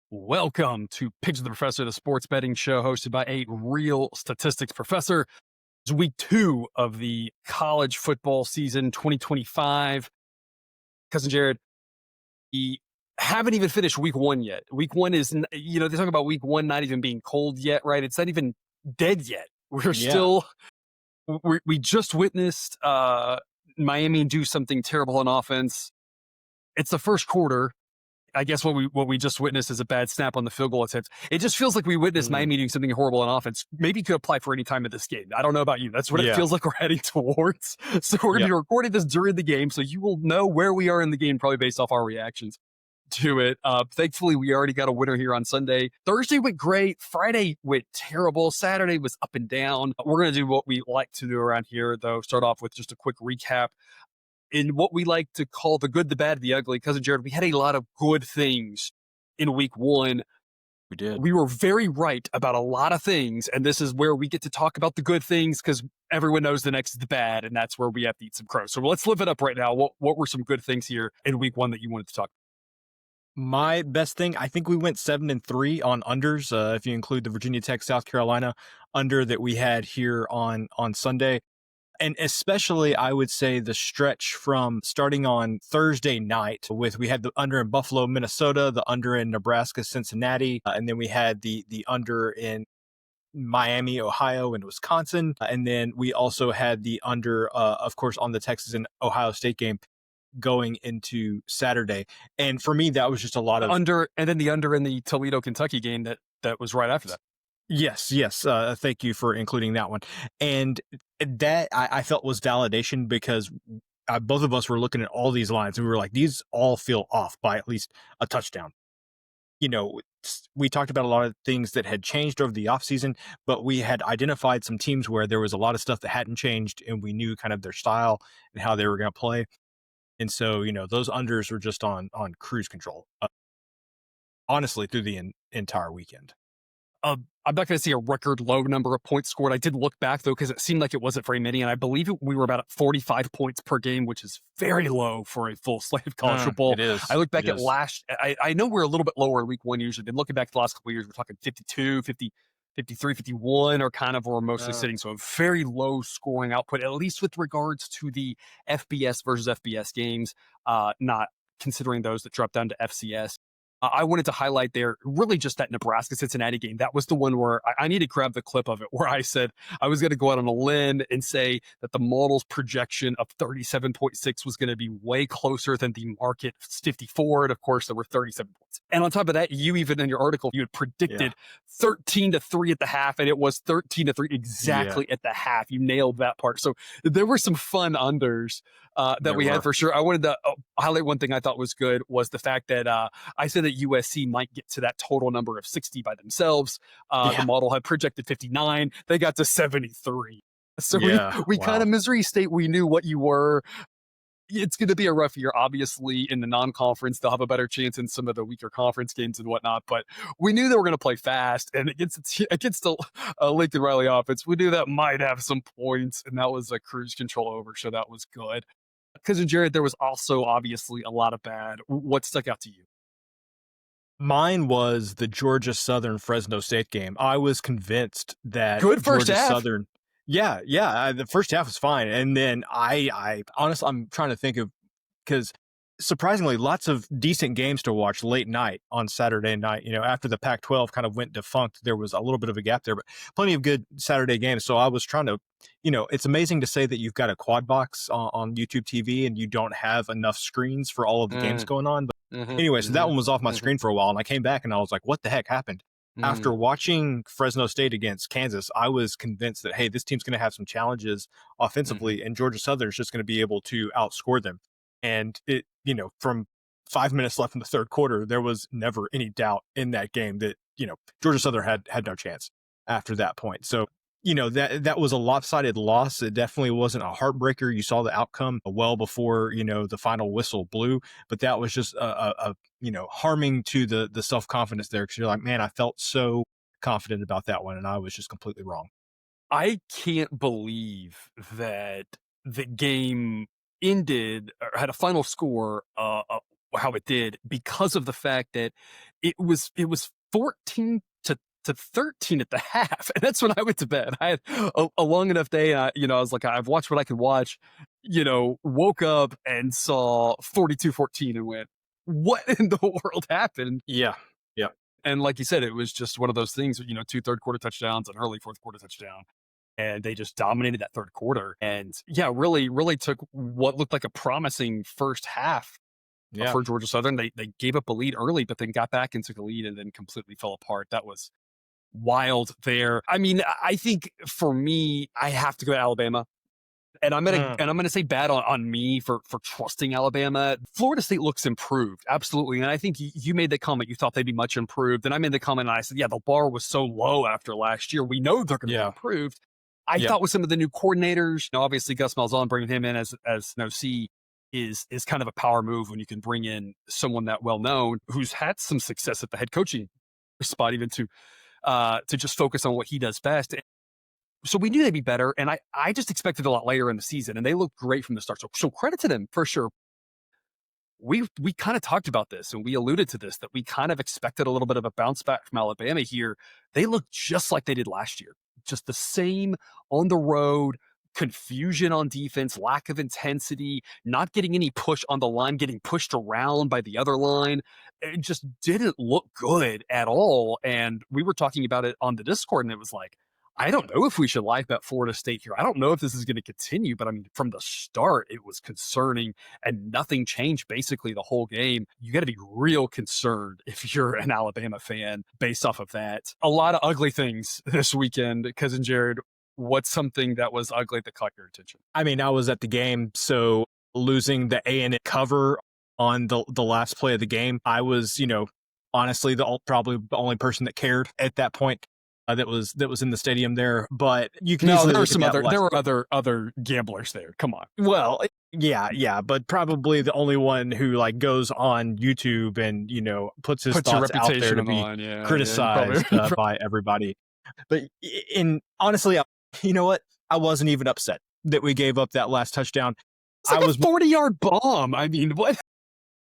Welcome to Pigs of the Professor, the sports betting show hosted by a real statistics professor. It's week 2 of the college football season 2025. Cousin Jared, we haven't even finished week 1 yet. Week 1 is, they talk about week 1 not even being cold yet, right? It's not even dead yet. We just witnessed Miami do something terrible on offense. It's the first quarter. I guess what we just witnessed is a bad snap on the field goal attempt. It just feels like we witnessed Miami doing something horrible on offense. Maybe could apply for any time of this game. I don't know about you. That's what it feels like we're heading towards. So we're going to be recording this during the game, so you will know where we are in the game probably based off our reactions to it. Thankfully, we already got a winner here on Sunday. Thursday went great. Friday went terrible. Saturday was up and down. We're going to do what we like to do around here, though. Start off with just a quick recap. In what we like to call the good, the bad, the ugly, Cousin Jared, we had a lot of good things in week 1. We did. We were very right about a lot of things, and this is where we get to talk about the good things because everyone knows the next is the bad, and that's where we have to eat some crow. So let's live it up right now. What were some good things here in week 1 that you wanted to talk about? My best thing, I think we went 7-3 on unders, if you include the Virginia Tech, South Carolina under that we had here on Sunday. And especially, I would say the stretch from starting on Thursday night we had the under in Buffalo, Minnesota, the under in Nebraska, Cincinnati, and then we had the under in Miami, Ohio, and Wisconsin. And then we also had the under, of course, on the Texas and Ohio State game going into Saturday. And for me, that was just a lot of under, and then the under in the Toledo, Kentucky game that was right after that. Yes. Thank you for including that one. And that I felt was validation because both of us were looking at all these lines and we were like, these all feel off by at least a touchdown. We talked about a lot of things that had changed over the offseason, but we had identified some teams where there was a lot of stuff that hadn't changed and we knew kind of their style and how they were going to play. And so, those unders were just on cruise control, honestly, through the entire weekend. I'm not going to see a record low number of points scored. I did look back, though, because it seemed like it wasn't very many. And I believe we were about at 45 points per game, which is very low for a full slate of college football. It is. I look back at I know we're a little bit lower in week 1 usually. Then looking back at the last couple of years, we're talking 52, 50, 53, 51 are kind of where we're mostly sitting. So a very low scoring output, at least with regards to the FBS versus FBS games, not considering those that drop down to FCS. I wanted to highlight there really just that Nebraska-Cincinnati game. That was the one where I need to grab the clip of it where I said I was going to go out on a limb and say that the model's projection of 37.6 was going to be way closer than the market 54. And of course, there were 37 points. And on top of that, you even in your article, you had predicted 13-3 at the half, and it was 13-3 exactly at the half. You nailed that part. So there were some fun unders that we had for sure. I wanted to highlight one thing I thought was good was the fact that I said that USC might get to that total number of 60 by themselves. The model had projected 59. They got to 73. So we kind of Missouri State, we knew what you were. It's going to be a rough year, obviously, in the non-conference. They'll have a better chance in some of the weaker conference games and whatnot. But we knew they were going to play fast. And against the Lincoln Riley offense, we knew that might have some points. And that was a cruise control over. So that was good. Cousin Jared, there was also obviously a lot of bad. What stuck out to you? Mine was the Georgia Southern Fresno State game. I was convinced that good first Georgia half. Southern. Yeah. The first half was fine. And then I honestly, I'm trying to think of, because surprisingly, lots of decent games to watch late night on Saturday night. After the Pac-12 kind of went defunct, there was a little bit of a gap there, but plenty of good Saturday games. So I was trying to, it's amazing to say that you've got a quad box on YouTube TV and you don't have enough screens for all of the games going on. But anyway, so that one was off my screen for a while, and I came back and I was like, what the heck happened? After watching Fresno State against Kansas, I was convinced that, hey, this team's going to have some challenges offensively, and Georgia Southern is just going to be able to outscore them. And it, from 5 minutes left in the third quarter, there was never any doubt in that game that, Georgia Southern had no chance after that point. So, that was a lopsided loss. It definitely wasn't a heartbreaker. You saw the outcome well before, the final whistle blew, but that was just harming to the self-confidence there. Cause you're like, man, I felt so confident about that one. And I was just completely wrong. I can't believe that the game ended or had a final score how it did because of the fact that it was 14 to 13 at the half. And that's when I went to bed. I had a long enough day. I was like, I've watched what I could watch, woke up and saw 42-14 and went, what in the world happened? Yeah. Yeah. And like you said, it was just one of those things, 2 third quarter touchdowns, an early fourth quarter touchdown. And they just dominated that third quarter. And yeah, really, really took what looked like a promising first half for Georgia Southern. They gave up a lead early, but then got back and took a lead and then completely fell apart. That was wild there. I mean, I think for me, I have to go to Alabama. And I'm gonna say bad on me for trusting Alabama. Florida State looks improved, absolutely. And I think you made the comment you thought they'd be much improved. And I made the comment and I said, yeah, the bar was so low after last year. We know they're gonna be improved. I thought with some of the new coordinators, obviously Gus Malzahn bringing him in as an OC is kind of a power move when you can bring in someone that well known who's had some success at the head coaching spot, even to just focus on what he does best. So we knew they'd be better, and I just expected a lot later in the season, and they looked great from the start. So credit to them for sure. We kind of talked about this, and we alluded to this, that we kind of expected a little bit of a bounce back from Alabama here. They looked just like they did last year, just the same on the road, confusion on defense, lack of intensity, not getting any push on the line, getting pushed around by the other line. It just didn't look good at all. And we were talking about it on the Discord, and it was like, I don't know if we should live bet Florida State here. I don't know if this is going to continue, but I mean, from the start, it was concerning and nothing changed basically the whole game. You got to be real concerned if you're an Alabama fan based off of that. A lot of ugly things this weekend. Cousin Jared, what's something that was ugly that caught your attention? I mean, I was at the game, so losing the A&M cover on the last play of the game, I was, honestly, probably the only person that cared at that point. That was in the stadium there, but you can there were other gamblers there. Come on. Well, yeah, but probably the only one who goes on YouTube and puts his thoughts out there to be criticized by everybody. But honestly, you know what? I wasn't even upset that we gave up that last touchdown. It's like a 40-yard bomb. I mean, what?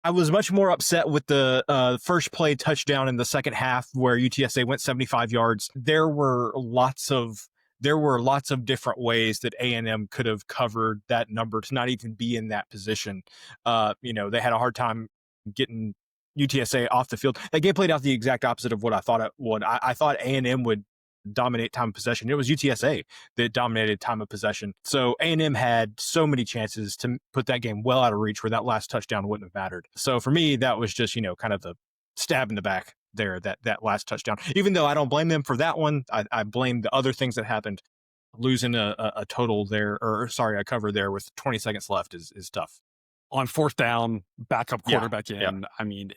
I was much more upset with the first play touchdown in the second half where UTSA went 75 yards. There were lots of different ways that A&M could have covered that number to not even be in that position. They had a hard time getting UTSA off the field. That game played out the exact opposite of what I thought it would. I thought A&M would dominate time of possession. It was UTSA that dominated time of possession. So A&M had so many chances to put that game well out of reach where that last touchdown wouldn't have mattered. So for me, that was just, kind of the stab in the back there, that last touchdown. Even though I don't blame them for that one, I blame the other things that happened. Losing a total there, a cover there with 20 seconds left is tough. On fourth down, backup quarterback in. Yeah. I mean,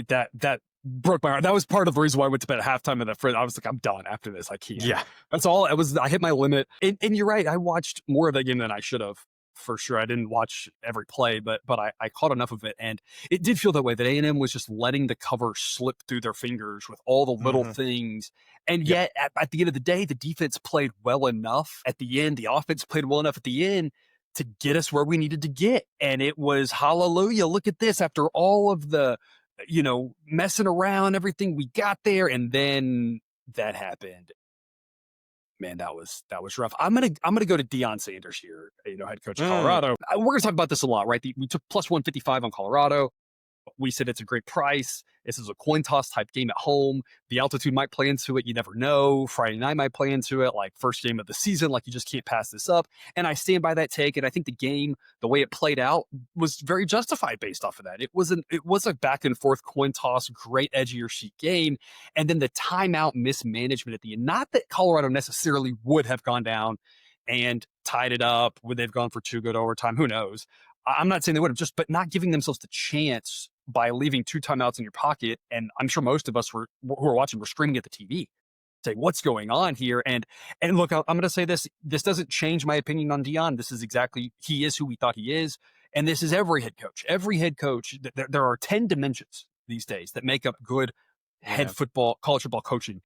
that broke my heart. That was part of the reason why I went to bed at halftime of that. I was like, I'm done after this. I can't. Yeah. That's all. I hit my limit. And you're right. I watched more of that game than I should have, for sure. I didn't watch every play, but I caught enough of it. And it did feel that way, that A&M was just letting the cover slip through their fingers with all the little things. And yet, at the end of the day, the defense played well enough at the end. The offense played well enough at the end to get us where we needed to get. And it was hallelujah. Look at this. After all of the, messing around, everything, we got there. And then that happened. Man, that was rough. I'm gonna go to Deion Sanders here, head coach of Colorado. We're gonna talk about this a lot, right? We took plus 155 on Colorado. We said it's a great price. This is a coin toss type game at home. The altitude might play into it. You never know. Friday night might play into it. Like first game of the season, like you just can't pass this up. And I stand by that take. And I think the game, the way it played out, was very justified based off of that. It was a back and forth coin toss, great edge of your seat game. And then the timeout mismanagement at the end. Not that Colorado necessarily would have gone down and tied it up. Would they've gone for 2 good overtime? Who knows? I'm not saying they would have, but not giving themselves the chance by leaving 2 timeouts in your pocket. And I'm sure most of us who were watching were screaming at the TV, saying, what's going on here? And look, I'm going to say this doesn't change my opinion on Deion. This is exactly, he is who we thought he is. And this is every head coach. Every head coach, there are 10 dimensions these days that make up good head football, college football coaching.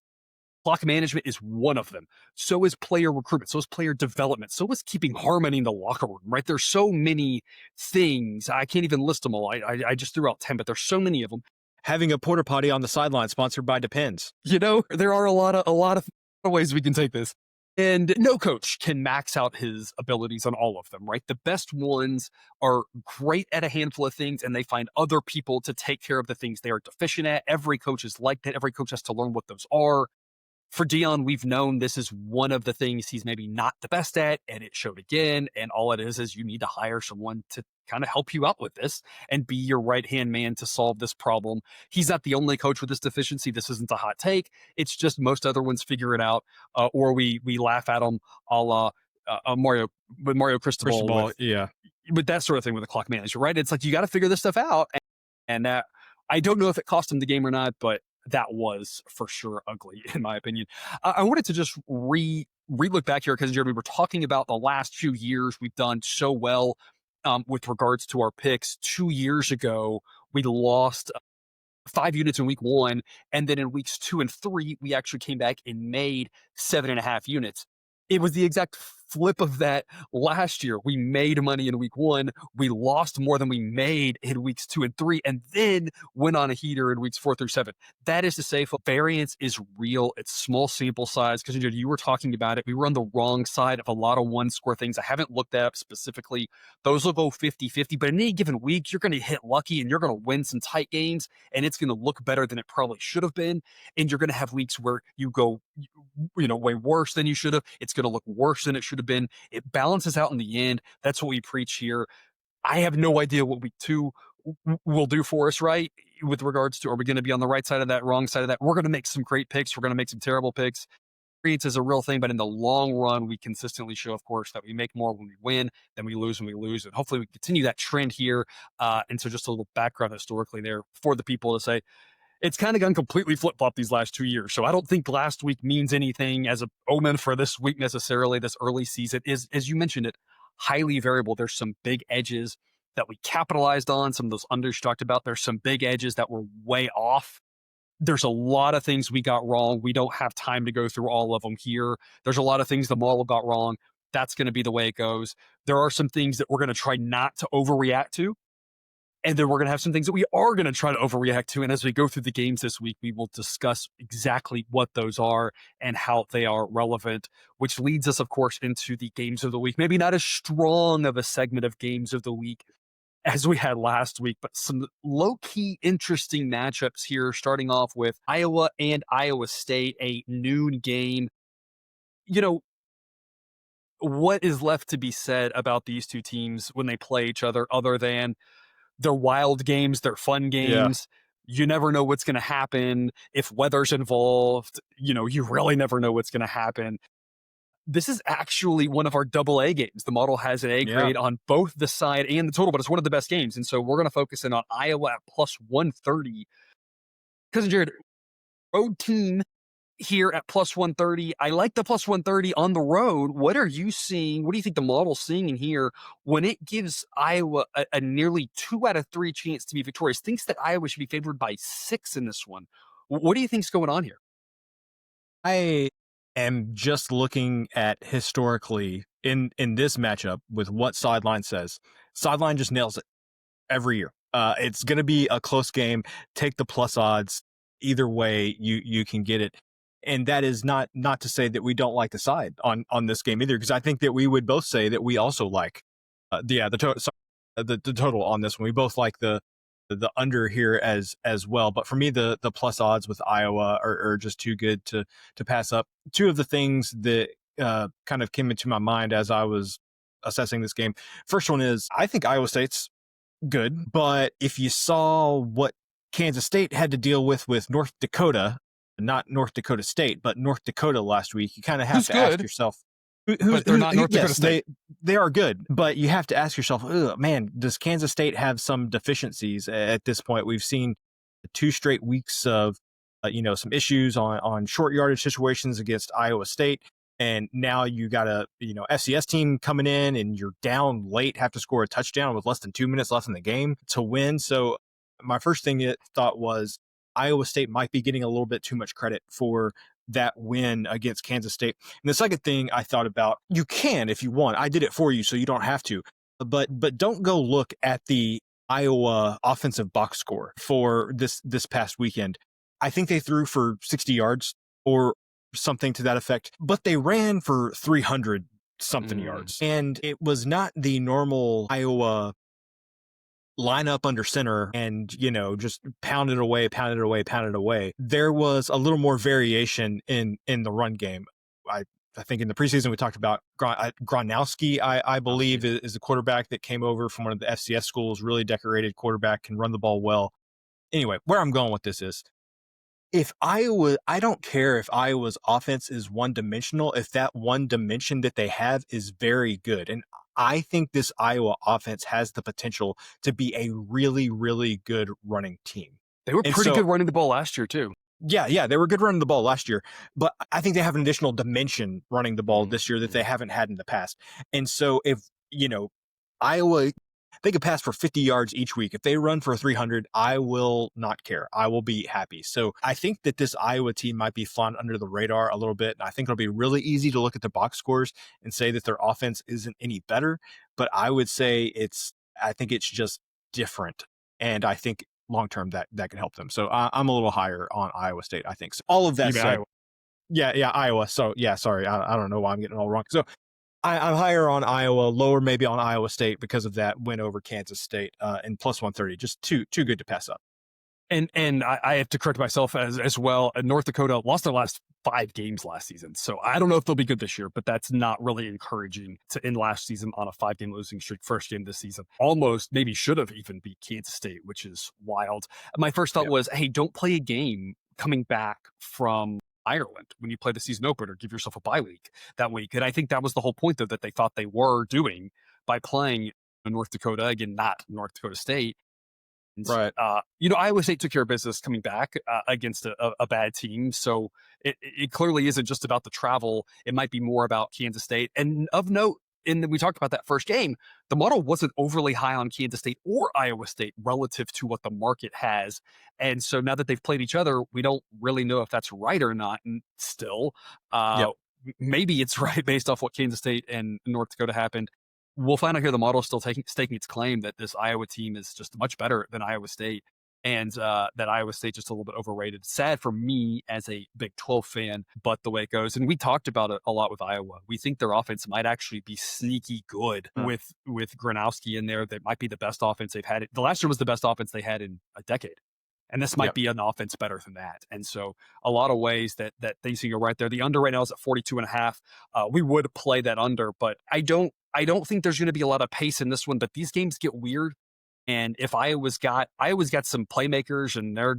Clock management is one of them. So is player recruitment. So is player development. So is keeping harmony in the locker room, right? There's so many things. I can't even list them all. I just threw out 10, but there's so many of them. Having a porta potty on the sideline sponsored by Depends. There are a lot of ways we can take this. And no coach can max out his abilities on all of them, right? The best ones are great at a handful of things and they find other people to take care of the things they are deficient at. Every coach is like that. Every coach has to learn what those are. For Dion, we've known this is one of the things he's maybe not the best at, and it showed again. And all it is you need to hire someone to kind of help you out with this and be your right-hand man to solve this problem. He's not the only coach with this deficiency. This isn't a hot take. It's just most other ones figure it out, or we laugh at them a la Mario Cristobal, with that sort of thing with the clock manager, right? It's like you got to figure this stuff out, and that I don't know if it cost him the game or not, but that was for sure ugly, in my opinion. I wanted to just re-look back here because, Jared, we were talking about the last few years we've done so well with regards to our picks. 2 years ago, we lost 5 units in week 1, and then in weeks 2 and 3, we actually came back and made 7.5 units. It was the exact flip of that last year. We made money in week 1. We lost more than we made in weeks 2 and 3, and then went on a heater in weeks 4 through 7. That is to say, variance is real. It's small sample size because you were talking about it. We were on the wrong side of a lot of one-score things. I haven't looked at specifically. Those will go 50-50, but in any given week, you're going to hit lucky and you're going to win some tight games, and it's going to look better than it probably should have been. And you're going to have weeks where you go way worse than you should have. It's going to look worse than it should have been. It balances out in the end. That's what we preach here. I have no idea what week 2 will do for us, right? With regards to, are we going to be on the right side of that, wrong side of that? We're going to make some great picks. We're going to make some terrible picks. Variance is a real thing, but in the long run, we consistently show, of course, that we make more when we win than we lose when we lose. And hopefully we continue that trend here. And so just a little background historically there for the people to say, it's kind of gone completely flip-flop these last 2 years. So I don't think last week means anything as an omen for this week necessarily. This early season is, as you mentioned it, highly variable. There's some big edges that we capitalized on, some of those unders you talked about. There's some big edges that were way off. There's a lot of things we got wrong. We don't have time to go through all of them here. There's a lot of things the model got wrong. That's going to be the way it goes. There are some things that we're going to try not to overreact to. And then we're going to have some things that we are going to try to overreact to. And as we go through the games this week, we will discuss exactly what those are and how they are relevant, which leads us, of course, into the games of the week. Maybe not as strong of a segment of games of the week as we had last week, but some low-key interesting matchups here, starting off with Iowa and Iowa State, a noon game. What is left to be said about these two teams when they play each other other than they're wild games, they're fun games. Yeah. You never know what's going to happen. If weather's involved, you really never know what's going to happen. This is actually one of our AA games. The model has an A grade on both the side and the total, but it's one of the best games. And so we're going to focus in on Iowa at plus 130. Cousin Jared, road team here at plus 130. I like the plus 130 on the road. What are you seeing? What do you think the model's seeing in here when it gives Iowa a nearly 2 out of 3 chance to be victorious? Thinks that Iowa should be favored by 6 in this one. What do you think's going on here? I am just looking at historically in this matchup with what Sideline says. Sideline just nails it every year. It's going to be a close game. Take the plus odds. Either way, you can get it. And that is not to say that we don't like the side on this game either, because I think that we would both say that we also like the total on this one. We both like the under here as well. But for me, the plus odds with Iowa are just too good to pass up. Two of the things that kind of came into my mind as I was assessing this game. First one is I think Iowa State's good, but if you saw what Kansas State had to deal with North Dakota, not North Dakota State, but North Dakota last week, you kind of have to ask yourself, but they're not North Dakota State. They are good, but you have to ask yourself, man, does Kansas State have some deficiencies at this point? We've seen 2 straight weeks of, some issues on short yardage situations against Iowa State. And now you got a, FCS team coming in and you're down late, have to score a touchdown with less than 2 minutes left in the game to win. So my first thing thought was Iowa State might be getting a little bit too much credit for that win against Kansas State. And the second thing I thought about, you can if you want. I did it for you, so you don't have to. But don't go look at the Iowa offensive box score for this past weekend. I think they threw for 60 yards or something to that effect, but they ran for 300 something yards. And it was not the normal Iowa line up under center and, just pound it away. There was a little more variation in the run game. I think in the preseason we talked about Gronowski, I believe, is the quarterback that came over from one of the FCS schools, really decorated quarterback, can run the ball well. Anyway, where I'm going with this is, I don't care if Iowa's offense is one-dimensional, if that one dimension that they have is very good. And I think this Iowa offense has the potential to be a really, really good running team. They were pretty good running the ball last year, too. Yeah, they were good running the ball last year, but I think they have an additional dimension running the ball this year that they haven't had in the past. And so if, Iowa, they could pass for 50 yards each week. If they run for 300, I will not care. I will be happy. So I think that this Iowa team might be flying under the radar a little bit. And I think it'll be really easy to look at the box scores and say that their offense isn't any better. But I would say I think it's just different. And I think long-term that can help them. So I'm a little higher on Iowa State, I think. So all of that said, Iowa. Yeah, Iowa. So yeah, sorry. I don't know why I'm getting it all wrong. So I'm higher on Iowa, lower maybe on Iowa State because of that win over Kansas State and plus 130. Just too good to pass up. And I have to correct myself as well. North Dakota lost their last 5 games last season. So I don't know if they'll be good this year, but that's not really encouraging to end last season on a 5-game losing streak, first game this season. Almost maybe should have even beat Kansas State, which is wild. My first thought was, hey, don't play a game coming back from Ireland when you play the season opener. Give yourself a bye week that week. And I think that was the whole point, though, that they thought they were doing by playing North Dakota, again, not North Dakota State. Right. Iowa State took care of business coming back against a bad team. So it clearly isn't just about the travel. It might be more about Kansas State. And of note, we talked about that first game, the model wasn't overly high on Kansas State or Iowa State relative to what the market has. And so now that they've played each other, we don't really know if that's right or not. And still, maybe it's right based off what Kansas State and North Dakota happened. We'll find out here the model is still staking its claim that this Iowa team is just much better than Iowa State, and that Iowa State just a little bit overrated. Sad for me as a Big 12 fan, but the way it goes. And we talked about it a lot with Iowa. We think their offense might actually be sneaky good with Gronowski in there. That might be the best offense they've had. The last year was the best offense they had in a decade. And this might be an offense better than that. And so a lot of ways that things can go right there. The under right now is at 42.5. We would play that under, but I don't think there's going to be a lot of pace in this one, but these games get weird. And if Iowa's got some playmakers and they're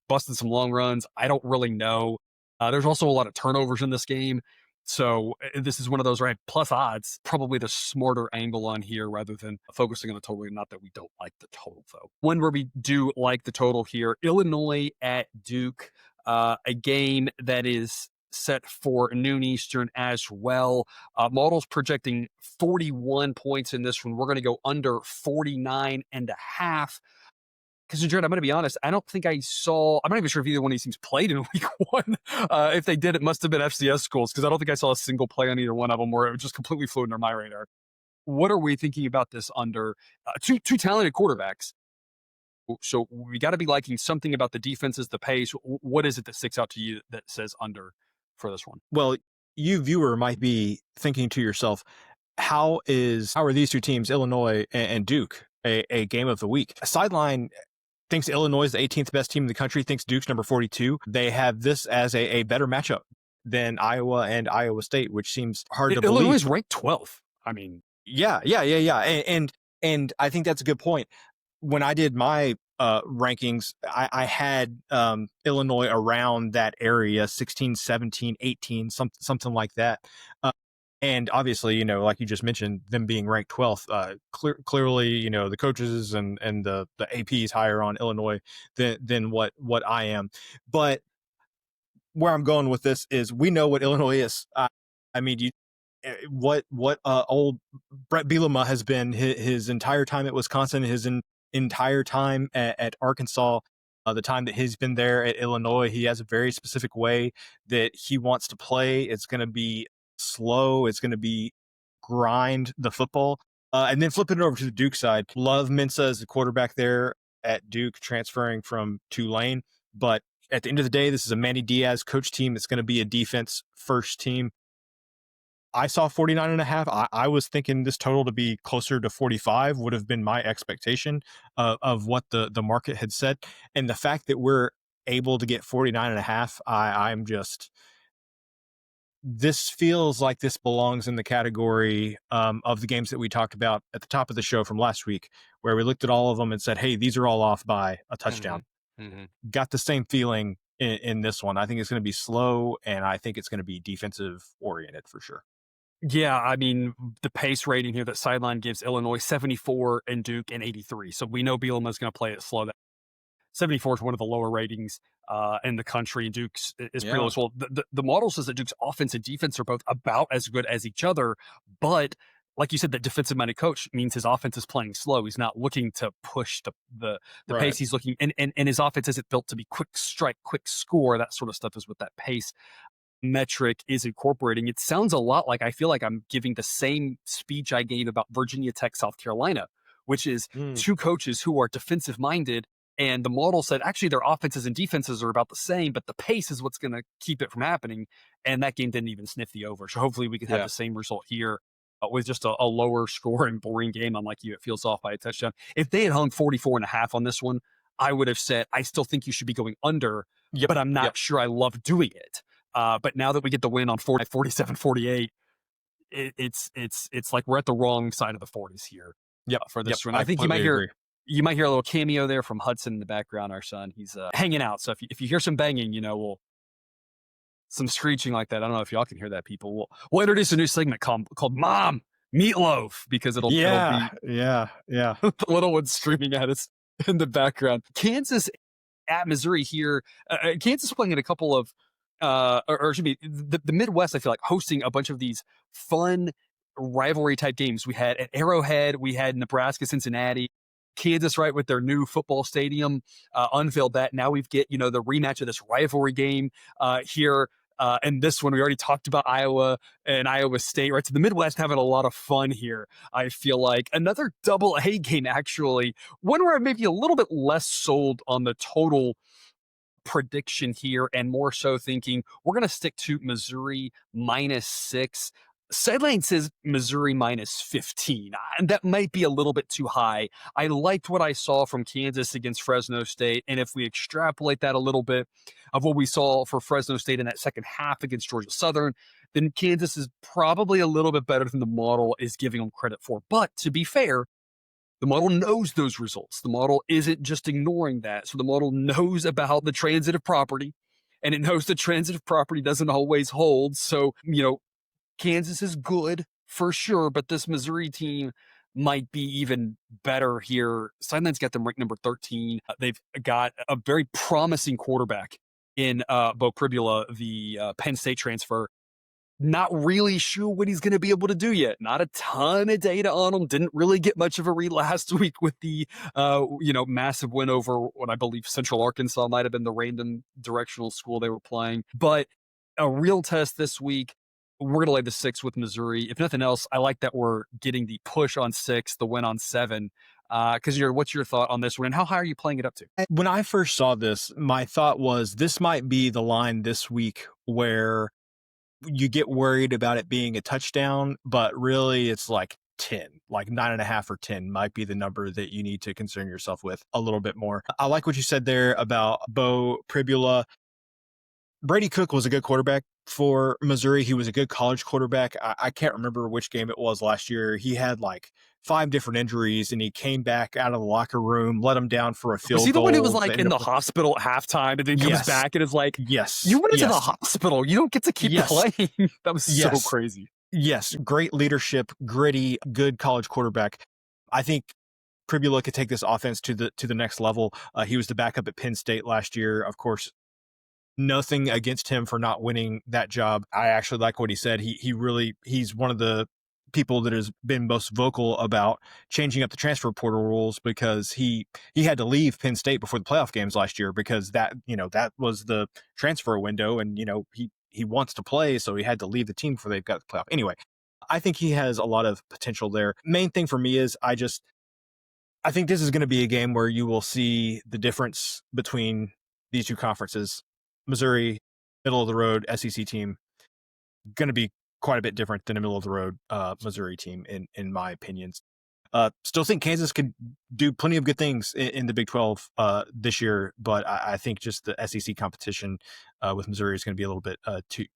busting some long runs, I don't really know. There's also a lot of turnovers in this game. So this is one of those, right? Plus odds, probably the smarter angle on here rather than focusing on the total. Not that we don't like the total, though. One where we do like the total here, Illinois at Duke, a game that is set for noon Eastern as well. Models projecting 41 points in this one. We're going to go under 49.5. Because, Jared, I'm going to be honest, I don't think I'm not even sure if either one of these teams played in week 1. If they did, it must have been FCS schools, because I don't think I saw a single play on either one of them where it was just completely flew under my radar. What are we thinking about this under? Two talented quarterbacks. So we got to be liking something about the defenses, the pace. What is it that sticks out to you that says under for this one? Well, you viewer might be thinking to yourself, how are these two teams, Illinois and Duke, a game of the week? Sideline thinks Illinois is the 18th best team in the country, thinks Duke's number 42. They have this as a better matchup than Iowa and Iowa State, which seems hard to believe. Illinois is ranked 12th. I mean, yeah. And I think that's a good point. When I did my rankings, I had Illinois around that area, 16, 17, 18, something like that. And obviously, like you just mentioned, them being ranked 12th, clearly, the coaches and the APs higher on Illinois than what I am. But where I'm going with this is, we know what Illinois is. I mean, what old Brett Bielema has been his entire time at Wisconsin, his entire time at Arkansas. The time that he's been there at Illinois, he has a very specific way that he wants to play. It's going to be slow. It's going to be grind the football. And then flipping it over to the Duke side, love Mensah as the quarterback there at Duke, transferring from Tulane. But at the end of the day, this is a Manny Diaz coach team. That's going to be a defense first team. I saw 49.5. I was thinking this total to be closer to 45 would have been my expectation of what the market had said. And the fact that we're able to get 49.5, I'm just, this feels like this belongs in the category of the games that we talked about at the top of the show from last week, where we looked at all of them and said, hey, these are all off by a touchdown. Got the same feeling in this one. I think it's going to be slow, and I think it's going to be defensive oriented for sure. Yeah, I mean, the pace rating here that Sideline gives Illinois 74 and Duke and 83. So we know Bielema is going to play it slow. 74 is one of the lower ratings in the country, and Duke's is pretty low as well. The model says that Duke's offense and defense are both about as good as each other, but like you said, that defensive-minded coach means his offense is playing slow. He's not looking to push the Right. pace. He's looking, and his offense isn't built to be quick strike, quick score. That sort of stuff is what that pace metric is incorporating. It sounds a lot like, I feel like I'm giving the same speech I gave about Virginia Tech, South Carolina, which is two coaches who are defensive minded. And the model said, actually, their offenses and defenses are about the same, but the pace is what's going to keep it from happening. And that game didn't even sniff the over. So hopefully we can have the same result here with just a lower scoring, boring game. Unlike you, it feels off by a touchdown. If they had hung 44.5 on this one, I would have said, I still think you should be going under, but I'm not sure I love doing it. But now that we get the win on 47, 48, it's like we're at the wrong side of the 40s here for this one. I think you might hear a little cameo there from Hudson in the background, our son. He's hanging out. So if you hear some banging, some screeching like that, I don't know if y'all can hear that, people. We'll introduce a new segment called Mom Meatloaf, because it'll be the little one screaming at us in the background. Kansas at Missouri here. Kansas playing in a couple of or should be the Midwest, I feel like, hosting a bunch of these fun rivalry type games. We had at Arrowhead, we had Nebraska, Cincinnati, Kansas, right, with their new football stadium, unveiled that. Now we get, the rematch of this rivalry game here. And this one, we already talked about Iowa and Iowa State, right? So the Midwest having a lot of fun here. I feel like another double A game, actually, one where I may be a little bit less sold on the total prediction here, and more so thinking we're going to stick to Missouri -6. Sideline says Missouri -15, and that might be a little bit too high. I liked what I saw from Kansas against Fresno State, and if we extrapolate that a little bit of what we saw for Fresno State in that second half against Georgia Southern, then Kansas is probably a little bit better than the model is giving them credit for. But to be fair, the model knows those results. The model isn't just ignoring that. So the model knows about the transitive property, and it knows the transitive property doesn't always hold. So, Kansas is good for sure, but this Missouri team might be even better here. Sideline's got them ranked number 13. They've got a very promising quarterback in Bo Pribula, the Penn State transfer. Not really sure what he's going to be able to do yet. Not a ton of data on him. Didn't really get much of a read last week with the, massive win over what I believe Central Arkansas might have been the random directional school they were playing. But a real test this week. We're going to lay the 6 with Missouri. If nothing else, I like that we're getting the push on 6, the win on 7. Because what's your thought on this one, and how high are you playing it up to? When I first saw this, my thought was this might be the line this week where you get worried about it being a touchdown, but really it's like 10, like 9.5 or 10 might be the number that you need to concern yourself with a little bit more. I like what you said there about Bo Pribula. Brady Cook was a good quarterback for Missouri. He was a good college quarterback. I can't remember which game it was last year. He had like 5 different injuries, and he came back out of the locker room, let him down for a field goal. Was he the one who was like in the hospital at halftime and then comes back and is like, you went into the hospital. You don't get to keep playing. That was so crazy. Yes. Great leadership, gritty, good college quarterback. I think Pribula could take this offense to the next level. He was the backup at Penn State last year. Of course, nothing against him for not winning that job. I actually like what he said. He's one of the people that has been most vocal about changing up the transfer portal rules, because he had to leave Penn State before the playoff games last year because that was the transfer window, and he wants to play, so he had to leave the team before they got the playoff. Anyway, I think he has a lot of potential there. Main thing for me is I think this is going to be a game where you will see the difference between these two conferences. Missouri, middle of the road SEC team, going to be quite a bit different than a middle of the road Missouri team, in my opinions. Still think Kansas could do plenty of good things in the Big 12 this year, but I think just the SEC competition with Missouri is going to be a little bit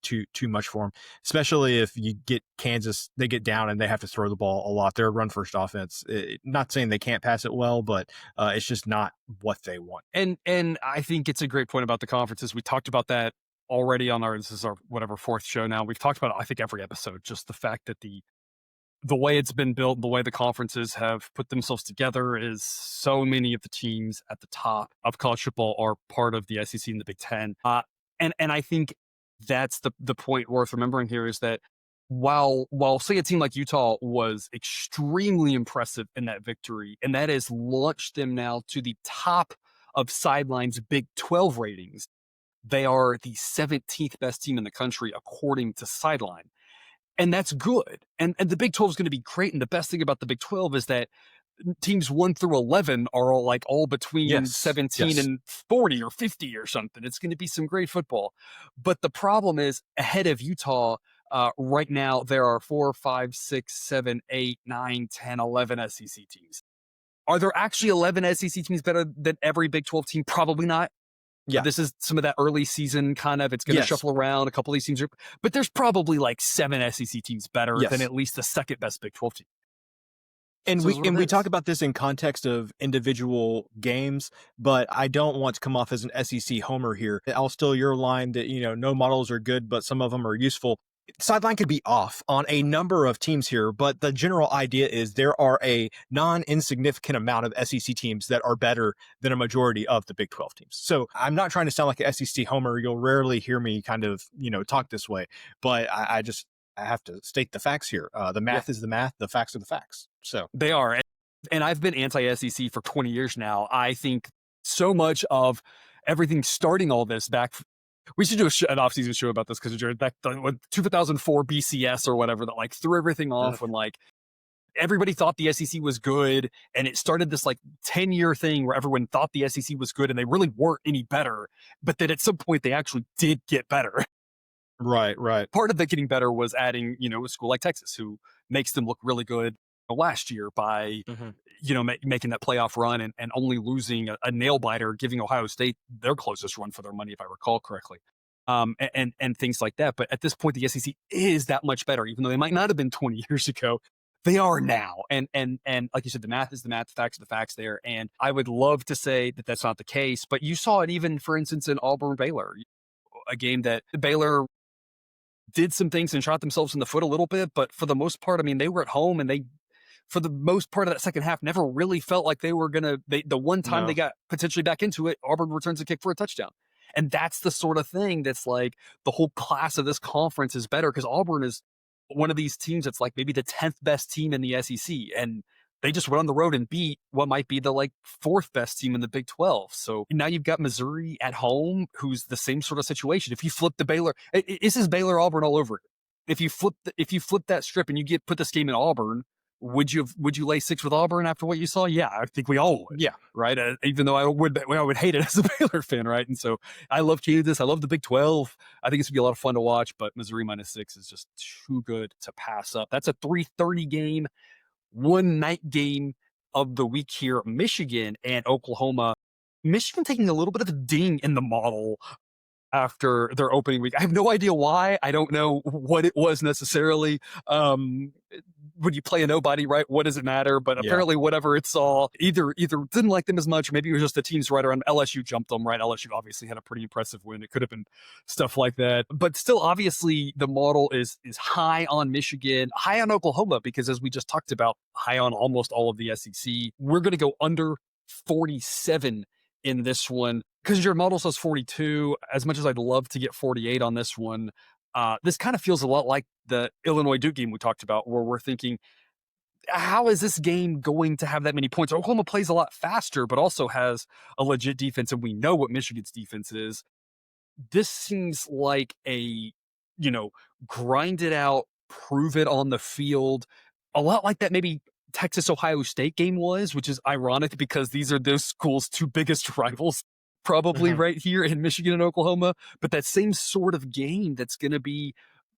too much for them, especially if you get Kansas, they get down and they have to throw the ball a lot. They're a run-first offense. Not saying they can't pass it well, but it's just not what they want. And I think it's a great point about the conferences. We talked about that already on this is our fourth show now. We've talked about it, I think, every episode, just the fact that the way it's been built, the way the conferences have put themselves together is so many of the teams at the top of college football are part of the SEC and the Big Ten. And I think that's the point worth remembering here is that while say a team like Utah was extremely impressive in that victory, and that has launched them now to the top of Sideline's Big 12 ratings, they are the 17th best team in the country according to Sideline. And that's good. And the Big 12 is going to be great. And the best thing about the Big 12 is that teams 1 through 11 are all between 17 and 40 or 50 or something. It's going to be some great football. But the problem is, ahead of Utah, right now, there are 4, 5, 6, 7, 8, 9, 10, 11 SEC teams. Are there actually 11 SEC teams better than every Big 12 team? Probably not. Yeah. This is some of that early season kind of, it's going to shuffle around. A couple of these teams but there's probably like 7 SEC teams better than at least the second best Big 12 team. And we talk about this in context of individual games, but I don't want to come off as an SEC homer here. I'll steal your line that, no models are good, but some of them are useful. Sideline could be off on a number of teams here, but the general idea is there are a non-insignificant amount of SEC teams that are better than a majority of the Big 12 teams. So I'm not trying to sound like an SEC homer. You'll rarely hear me kind of, talk this way, but I have to state the facts here. The math is the math. The facts are the facts. So they are. And I've been anti-SEC for 20 years now. I think so much of everything starting all this back. We should do an off-season show about this because back when 2004 BCS or whatever that threw everything off when everybody thought the SEC was good, and it started this 10-year thing where everyone thought the SEC was good and they really weren't any better, but then at some point they actually did get better. Right. Part of that getting better was adding, a school like Texas who makes them look really good last year by making that playoff run and only losing a nail biter, giving Ohio State their closest run for their money, if I recall correctly, and things like that. But at this point, the SEC is that much better, even though they might not have been 20 years ago. They are now, and like you said, the math is the math, the facts are the facts there. And I would love to say that that's not the case, but you saw it even, for instance, in Auburn Baylor, a game that Baylor did some things and shot themselves in the foot a little bit, but for the most part, I mean, they were at home and they, for the most part of that second half, never really felt like they were the one time they got potentially back into it, Auburn returns a kick for a touchdown. And that's the sort of thing that's the whole class of this conference is better because Auburn is one of these teams that's maybe the 10th best team in the SEC. And they just went on the road and beat what might be the 4th best team in the Big 12. So now you've got Missouri at home, who's the same sort of situation. If you flip the Baylor, this is Baylor Auburn all over. If you flip that strip and you put this game in Auburn, would you lay 6 with Auburn after what you saw? Yeah, I think we all would. Yeah, right. Even though I would hate it as a Baylor fan, right? And so I love Kansas. I love the Big 12. I think it's gonna be a lot of fun to watch. But Missouri -6 is just too good to pass up. That's a 3:30 game, one night game of the week here. Michigan and Oklahoma. Michigan taking a little bit of a ding in the model after their opening week. I have no idea why. I don't know what it was necessarily. When you play a nobody, right? What does it matter? But apparently whatever it saw, either didn't like them as much. Maybe it was just the teams right around. LSU jumped them, right? LSU obviously had a pretty impressive win. It could have been stuff like that. But still, obviously, the model is high on Michigan, high on Oklahoma, because as we just talked about, high on almost all of the SEC. We're going to go under 47 in this one because your model says 42. As much as I'd love to get 48 on this one, This kind of feels a lot like the Illinois Duke game we talked about, where we're thinking, how is this game going to have that many points? Oklahoma plays a lot faster, but also has a legit defense, and we know what Michigan's defense is. This seems like a, you know, grind it out, prove it on the field, a lot like that maybe Texas Ohio State game was, which is ironic because these are those schools' two biggest rivals, probably Mhm. right here in Michigan and Oklahoma. But that same sort of game that's going to be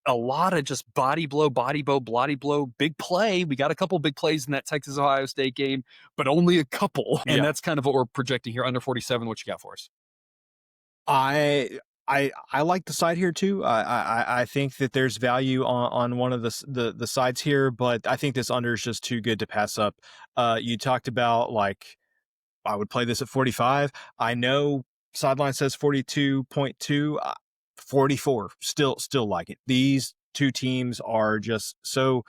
a lot of just body blow, big play. We got a couple big plays in that Texas Ohio State game, but only a couple. And Yeah. that's kind of what we're projecting here under 47. What you got for us? I like the side here too. I think that there's value on one of the sides here, but I think this under is just too good to pass up. You talked about like I would play this at 45. I know sideline says 42.2, 44. Still like it. These two teams are just so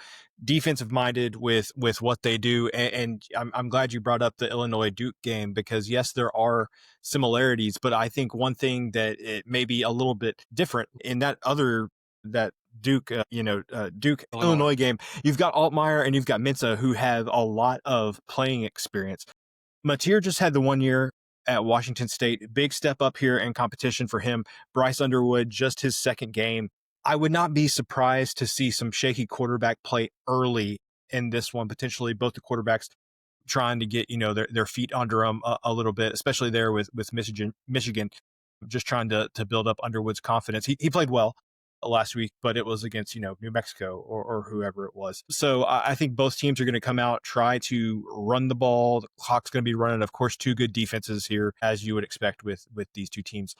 defensive minded with what they do, and I'm glad you brought up the Illinois Duke game because yes, there are similarities, but I think one thing that it may be a little bit different in that Duke, Duke Illinois. Illinois game, you've got Altmaier and you've got Mensah who have a lot of playing experience. Mateer just had the 1 year at Washington State. Big step up here in competition for him. Bryce Underwood, just his second game. I would not be surprised to see some shaky quarterback play early in this one, potentially both the quarterbacks trying to get, their feet under them a little bit, especially there with Michigan, just trying to build up Underwood's confidence. He played well last week, but it was against, New Mexico or whoever it was. So I think both teams are going to come out, try to run the ball. The clock's going to be running. Of course, two good defenses here, as you would expect with these two teams.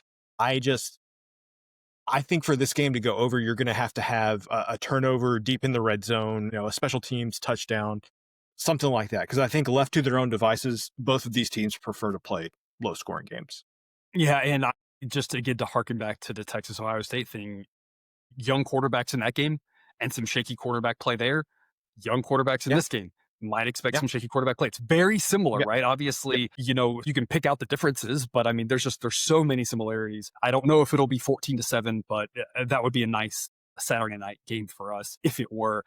I think for this game to go over, you're going to have a turnover deep in the red zone, a special teams touchdown, something like that. Because I think left to their own devices, both of these teams prefer to play low scoring games. Yeah, and just again to harken back to the Texas Ohio State thing, young quarterbacks in that game and some shaky quarterback play there. Young quarterbacks in Yeah, this game might expect yeah, some shaky quarterback play. It's very similar, yeah, right? yeah. Obviously, you can pick out the differences, but I mean, there's so many similarities. I don't know if it'll be 14-7, but that would be a nice Saturday night game for us if it were.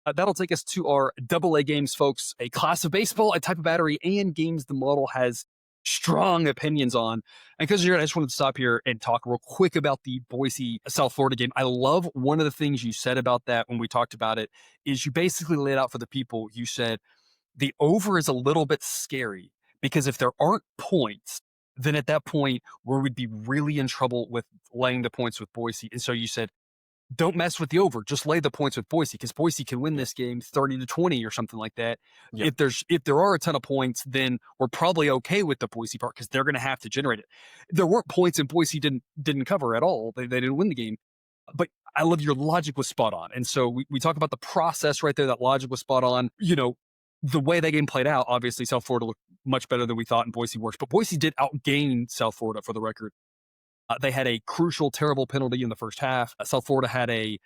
That'll take us to our double A games, folks. A class of baseball, a type of battery, and games the model has strong opinions on. And because you're, I just wanted to stop here and talk real quick about the Boise South Florida game. I love one of the things you said about that when we talked about it is you basically laid out for the people. You said the over is a little bit scary because if there aren't points, then at that point where we'd be really in trouble with laying the points with Boise. And so you said don't mess with the over. Just lay the points with Boise because Boise can win Yeah, this game 30-20 or something like that. yeah, If there are a ton of points, then we're probably okay with the Boise part because they're going to have to generate it. There weren't points and Boise didn't cover at all. They didn't win the game. But I love your logic was spot on. And so we talk about the process right there. That logic was spot on. The way that game played out, obviously South Florida looked much better than we thought and Boise works. But Boise did outgain South Florida for the record. They had a crucial, terrible penalty in the first half. South Florida had a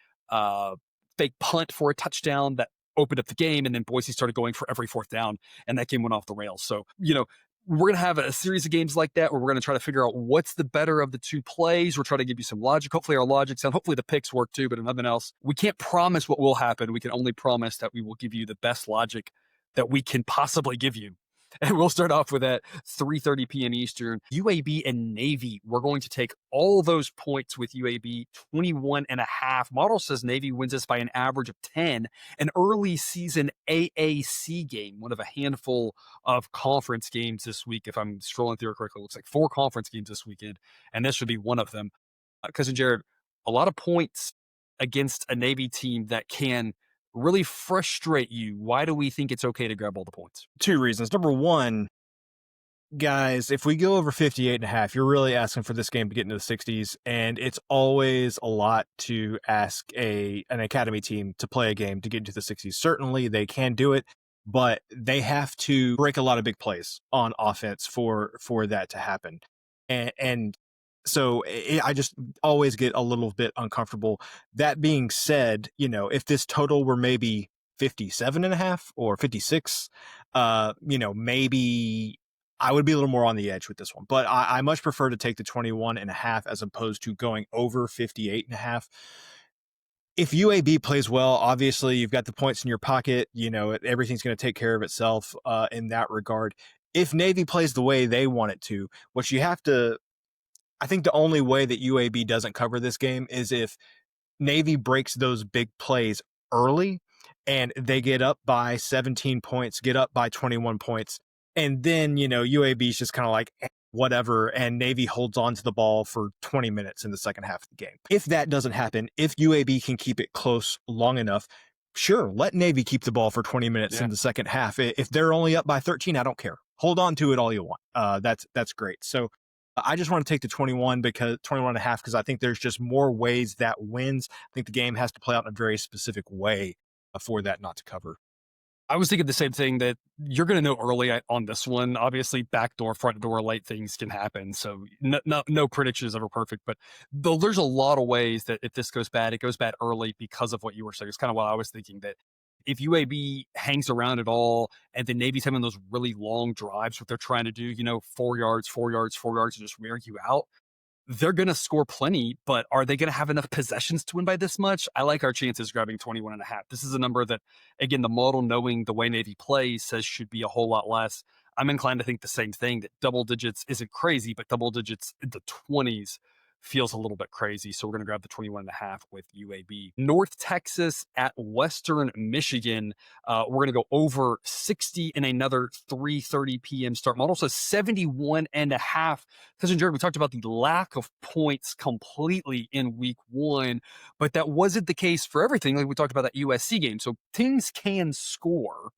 fake punt for a touchdown that opened up the game, and then Boise started going for every fourth down, and that game went off the rails. So, we're going to have a series of games like that where we're going to try to figure out what's the better of the two plays. We're trying to give you some logic. Hopefully our logic's sound. Hopefully the picks work too, but if nothing else, we can't promise what will happen. We can only promise that we will give you the best logic that we can possibly give you. And we'll start off with that 3:30 p.m. Eastern. UAB and Navy. We're going to take all those points with UAB, 21.5. Model says Navy wins this by an average of 10. An early season AAC game, one of a handful of conference games this week. If I'm scrolling through it correctly, it looks like 4 conference games this weekend, and this should be one of them. Cousin Jared, a lot of points against a Navy team that can really frustrate you. Why do we think it's okay to grab all the points? Two reasons. Number one, guys, if we go over 58.5, you're really asking for this game to get into the 60s, and it's always a lot to ask an academy team to play a game to get into the 60s. Certainly they can do it, but they have to break a lot of big plays on offense for that to happen. And so I just always get a little bit uncomfortable. That being said, if this total were maybe 57.5 or 56, maybe I would be a little more on the edge with this one. But I much prefer to take the 21.5 as opposed to going over 58.5. if UAB plays well, obviously you've got the points in your pocket. Everything's going to take care of itself in that regard. If Navy plays the way they want it to, what you have to, I think the only way that UAB doesn't cover this game is if Navy breaks those big plays early and they get up by 17 points, get up by 21 points. And then, UAB is just kind of like, whatever. And Navy holds on to the ball for 20 minutes in the second half of the game. If that doesn't happen, if UAB can keep it close long enough, sure, let Navy keep the ball for 20 minutes in the second half. If they're only up by 13, I don't care. Hold on to it all you want. That's great. So I just want to take the 21 and a half, because I think there's just more ways that wins. I think the game has to play out in a very specific way for that not to cover. I was thinking the same thing, that you're going to know early on this one. Obviously, back door, front door, late things can happen. So no prediction is ever perfect. But there's a lot of ways that if this goes bad, it goes bad early because of what you were saying. It's kind of what I was thinking, that if UAB hangs around at all and then Navy's having those really long drives, what they're trying to do, 4 yards, 4 yards, 4 yards, to just wear you out, they're going to score plenty, but are they going to have enough possessions to win by this much? I like our chances grabbing 21 and a half. This is a number that, again, the model, knowing the way Navy plays, says should be a whole lot less. I'm inclined to think the same thing, that double digits isn't crazy, but double digits in the 20s feels a little bit crazy. So we're going to grab the 21 and a half with UAB. North Texas at Western Michigan. We're going to go over 60 in another 3:30 p.m. start. Model says 71 and a half. Cousin Jared, we talked about the lack of points completely in week one, but that wasn't the case for everything. Like we talked about that USC game. So teams can score.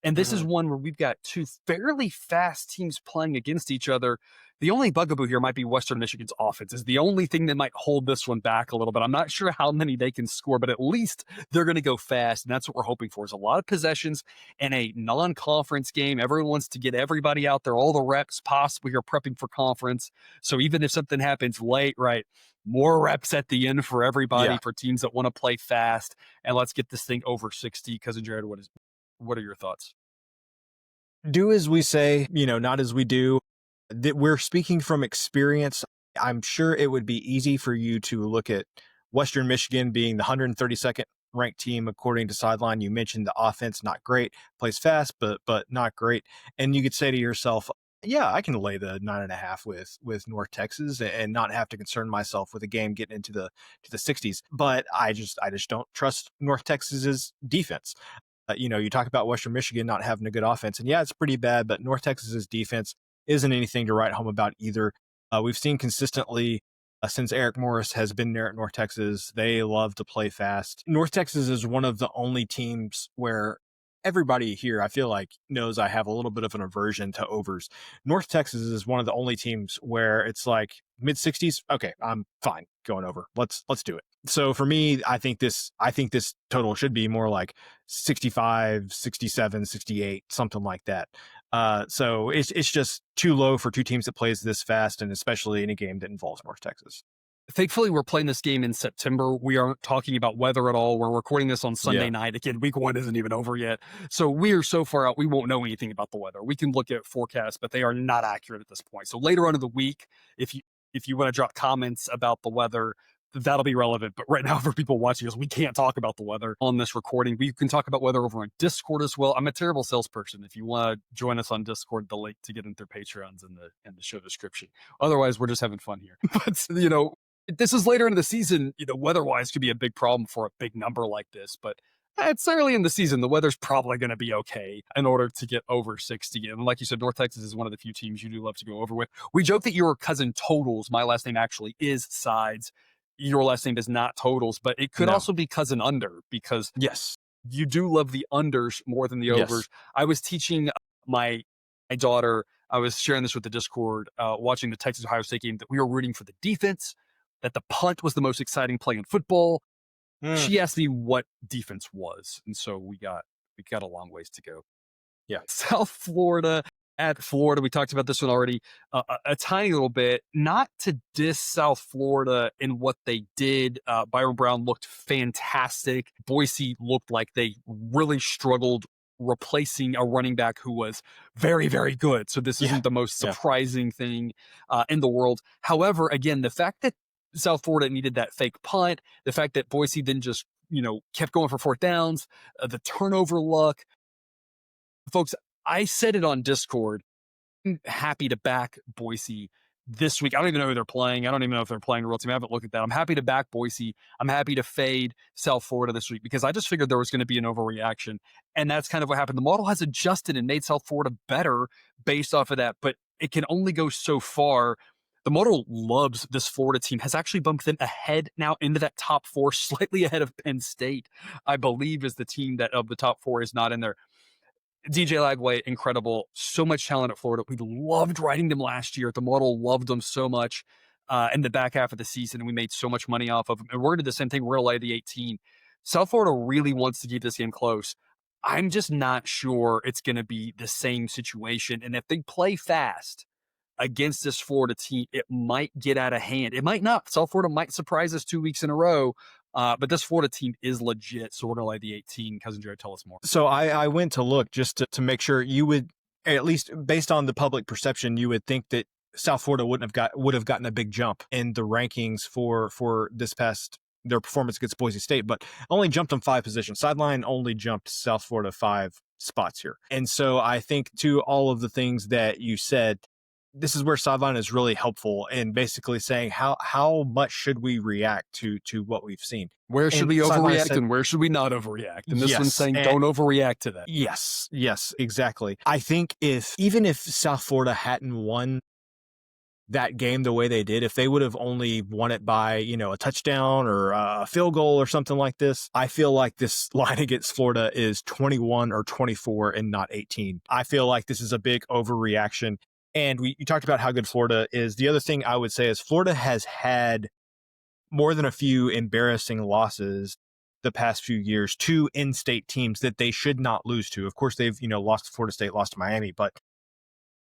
And this is one where we've got two fairly fast teams playing against each other. The only bugaboo here might be Western Michigan's offense is the only thing that might hold this one back a little bit. I'm not sure how many they can score, but at least they're going to go fast. And that's what we're hoping for, is a lot of possessions in a non-conference game. Everyone wants to get everybody out there, all the reps possible. You're prepping for conference. So even if something happens late, right, more reps at the end for everybody, for teams that want to play fast. And let's get this thing over 60. Cousin Jared, what are your thoughts? Do as we say, not as we do. That we're speaking from experience. I'm sure it would be easy for you to look at Western Michigan being the 132nd ranked team according to Sideline. You mentioned the offense, not great, plays fast, but not great. And you could say to yourself, yeah, I can lay the 9.5 with North Texas and not have to concern myself with a game getting into the 60s. But I just don't trust North Texas's defense. You talk about Western Michigan not having a good offense, and yeah, it's pretty bad, but North Texas's defense isn't anything to write home about either. We've seen consistently since Eric Morris has been there at North Texas, they love to play fast. North Texas is one of the only teams where everybody here, I feel like, knows I have a little bit of an aversion to overs. North Texas is one of the only teams where it's like mid 60s. Okay, I'm fine going over. Let's do it. So for me, I think this total should be more like 65, 67, 68, something like that. So it's just too low for two teams that plays this fast, and especially in a game that involves North Texas. Thankfully, we're playing this game in September. We aren't talking about weather at all. We're recording this on Sunday night. Again, week one isn't even over yet. So we are so far out, we won't know anything about the weather. We can look at forecasts, but they are not accurate at this point. So later on in the week, if you want to drop comments about the weather, that'll be relevant. But right now, for people watching us, we can't talk about the weather on this recording. We can talk about weather over on Discord as well. I'm a terrible salesperson. If you want to join us on Discord, the link to get into their Patreons in the show description. Otherwise, we're just having fun here. But this is later in the season, weather-wise could be a big problem for a big number like this, but it's early in the season. The weather's probably going to be okay in order to get over 60. And like you said, North Texas is one of the few teams you do love to go over with. We joke that your cousin totals. My last name actually is Sides. Your last name is not totals, but it could also be cousin under, because you do love the unders more than the overs. I was teaching my daughter, I was sharing this with the Discord, watching the Texas-Ohio State game, that we were rooting for the defense, that the punt was the most exciting play in football. She asked me what defense was, and so we got a long ways to go. South Florida at Florida. We talked about this one already a tiny little bit. Not to diss South Florida in what they did. Byron Brown looked fantastic. Boise looked like they really struggled replacing a running back who was very, very good. So this isn't the most surprising thing in the world. However, again, the fact that South Florida needed that fake punt, the fact that Boise didn't just kept going for fourth downs, the turnover luck. Folks, I said it on Discord. I'm happy to back Boise this week. I don't even know who they're playing. I don't even know if they're playing a real team. I haven't looked at that. I'm happy to back Boise. I'm happy to fade South Florida this week because I just figured there was going to be an overreaction. And that's kind of what happened. The model has adjusted and made South Florida better based off of that, but it can only go so far. The model loves this Florida team, has actually bumped them ahead now into that top four, slightly ahead of Penn State, I believe, is the team that of the top four is not in there. DJ Lagway, incredible. So much talent at Florida. We loved writing them last year. The model loved them so much in the back half of the season, and we made so much money off of them. And we're going to do the same thing. We're going to lay the 18. South Florida really wants to keep this game close. I'm just not sure it's going to be the same situation. And if they play fast against this Florida team, it might get out of hand. It might not. South Florida might surprise us 2 weeks in a row. But this Florida team is legit, so we're going to lay the 18. Cousin Jared, tell us more. So I went to look just to make sure you would, at least based on the public perception, you would think that South Florida would have gotten a big jump in the rankings for this past their performance against Boise State, but only jumped them 5 positions. Sideline only jumped South Florida 5 spots here. And so I think to all of the things that you said, this is where Sideline is really helpful in basically saying how much should we react to what we've seen. Where should we overreact and where should we not overreact? And this one's saying don't overreact to that. Yes, exactly. I think even if South Florida hadn't won that game the way they did, if they would have only won it by, a touchdown or a field goal or something like this, I feel like this line against Florida is 21 or 24 and not 18. I feel like this is a big overreaction. And you talked about how good Florida is. The other thing I would say is Florida has had more than a few embarrassing losses the past few years to in-state teams that they should not lose to. Of course, they've, lost to Florida State, lost to Miami, but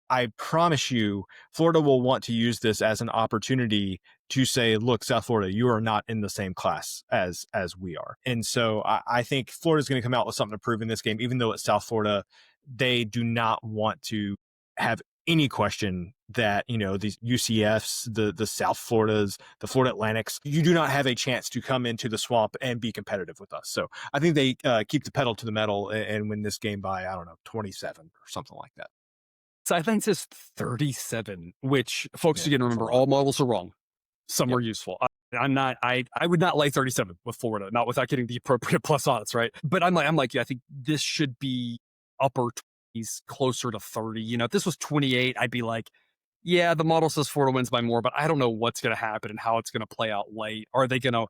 I promise you, Florida will want to use this as an opportunity to say, look, South Florida, you are not in the same class as we are. And so I think Florida's going to come out with something to prove in this game, even though it's South Florida. They do not want to have any question that, these UCFs, the South Floridas, the Florida Atlantics, you do not have a chance to come into the swamp and be competitive with us. So I think they keep the pedal to the metal and win this game by, 27 or something like that. So I think it says 37, which folks again, remember all models are wrong. Some are useful. I would not lay 37 with Florida, not without getting the appropriate plus odds, right? But I'm like you. I think this should be upper 20s, closer to 30. If this was 28, I'd be like, yeah, the model says Florida wins by more, but I don't know what's going to happen and how it's going to play out late. Are they going to,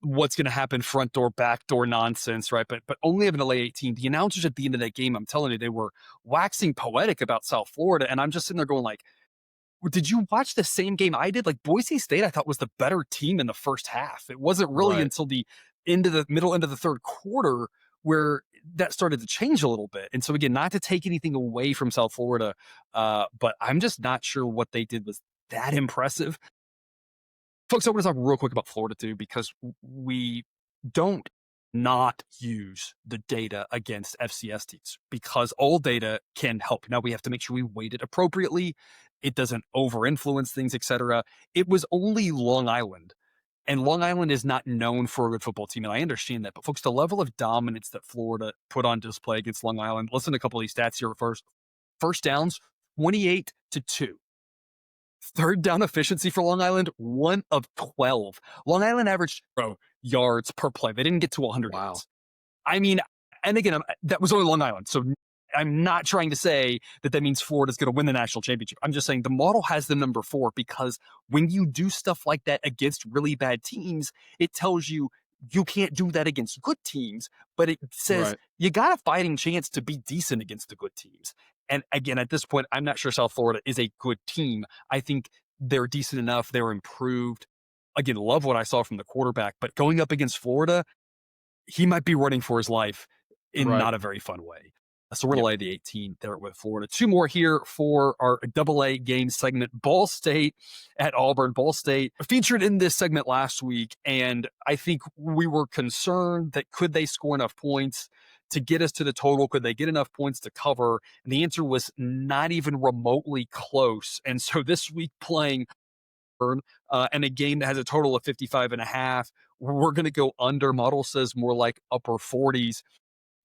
what's going to happen front door, back door nonsense, right? But only having to lay 18. The announcers at the end of that game, I'm telling you, they were waxing poetic about South Florida. And I'm just sitting there going like, did you watch the same game I did? Like Boise State, I thought was the better team in the first half. It wasn't really until the middle end of the third quarter where that started to change a little bit. And so again, not to take anything away from South Florida, but I'm just not sure what they did was that impressive. Folks, I want to talk real quick about Florida too, because we don't not use the data against FCS teams because all data can help. Now we have to make sure we weight it appropriately. It doesn't over-influence things, etc. It was only Long Island. And Long Island is not known for a good football team, and I understand that. But folks, the level of dominance that Florida put on display against Long Island, listen to a couple of these stats here first. First downs, 28-2. Third down efficiency for Long Island, 1 of 12. Long Island averaged yards per play. They didn't get to 100 yards. I mean, and again, that was only Long Island. So I'm not trying to say that means Florida's going to win the national championship. I'm just saying the model has them number 4 because when you do stuff like that against really bad teams, it tells you you can't do that against good teams, but it says you got a fighting chance to be decent against the good teams. And again, at this point, I'm not sure South Florida is a good team. I think they're decent enough. They're improved. Again, love what I saw from the quarterback, but going up against Florida, he might be running for his life in not a very fun way. So we're going to lay the 18 there with Florida. 2 more here for our AA game segment. Ball State at Auburn. Ball State featured in this segment last week, and I think we were concerned that could they score enough points to get us to the total? Could they get enough points to cover? And the answer was not even remotely close. And so this week playing Auburn and a game that has a total of 55.5, We're going to go under. Model says more like upper 40s.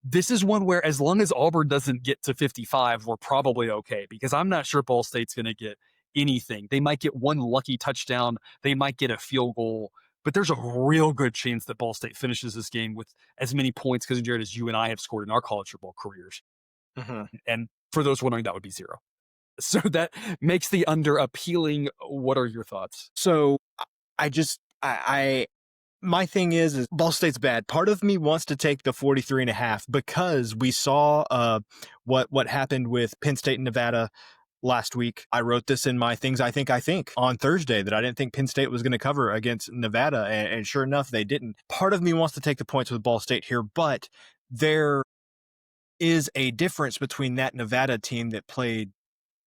This is one where, as long as Auburn doesn't get to 55, we're probably okay, because I'm not sure Ball State's going to get anything. They might get one lucky touchdown. They might get a field goal, but there's a real good chance that Ball State finishes this game with as many points, because Jared, as you and I have scored in our college football careers. And for those wondering, that would be 0. So that makes the under appealing. What are your thoughts? So my thing is Ball State's bad. Part of me wants to take the 43.5 because we saw what happened with Penn State and Nevada last week. I wrote this in my things I think on Thursday, that I didn't think Penn State was going to cover against Nevada, and sure enough, they didn't. Part of me wants to take the points with Ball State here, but there is a difference between that Nevada team that played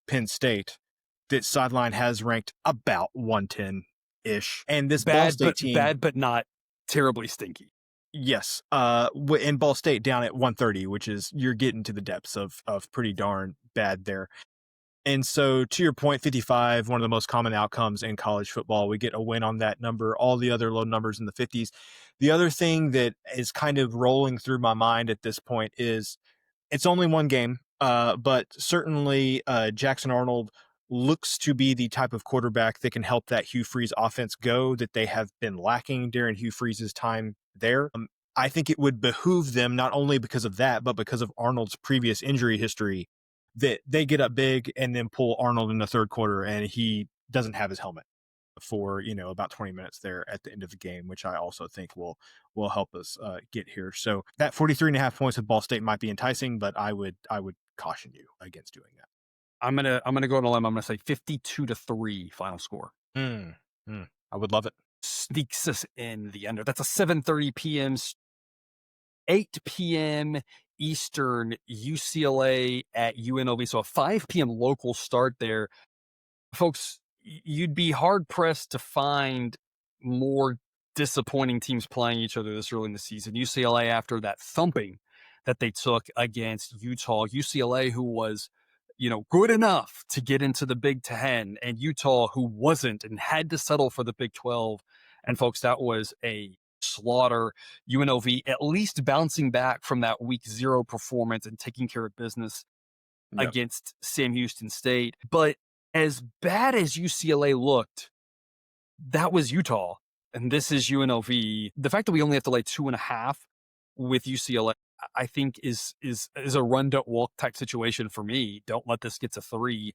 Penn State that Sideline has ranked about 110-ish, and this Ball State team, bad but not terribly stinky. Yes, and Ball State down at 130, which is, you're getting to the depths of pretty darn bad there. And so, to your point, 55, one of the most common outcomes in college football. We get a win on that number. All the other low numbers in the 50s. The other thing that is kind of rolling through my mind at this point is it's only one game, but certainly Jackson Arnold looks to be the type of quarterback that can help that Hugh Freeze offense go, that they have been lacking during Hugh Freeze's time there. I think it would behoove them, not only because of that, but because of Arnold's previous injury history, that they get up big and then pull Arnold in the third quarter and he doesn't have his helmet for, about 20 minutes there at the end of the game, which I also think will help us get here. So that 43.5 points with Ball State might be enticing, but I would caution you against doing that. I'm gonna go on a limb. I'm gonna say 52-3 final score. I would love it. Sneaks us in the under. That's a 7:30 p.m. 8 p.m. Eastern, UCLA at UNLV. So a 5 p.m. local start there. Folks, you'd be hard pressed to find more disappointing teams playing each other this early in the season. UCLA, after that thumping that they took against Utah, UCLA, who was, good enough to get into the Big Ten, and Utah, who wasn't and had to settle for the Big 12. And folks, that was a slaughter. UNLV at least bouncing back from that week 0 performance and taking care of business against Sam Houston State. But as bad as UCLA looked, that was Utah, and this is UNLV. The fact that we only have to lay 2.5 with UCLA, I think is a run don't walk type situation for me. Don't let this get to 3.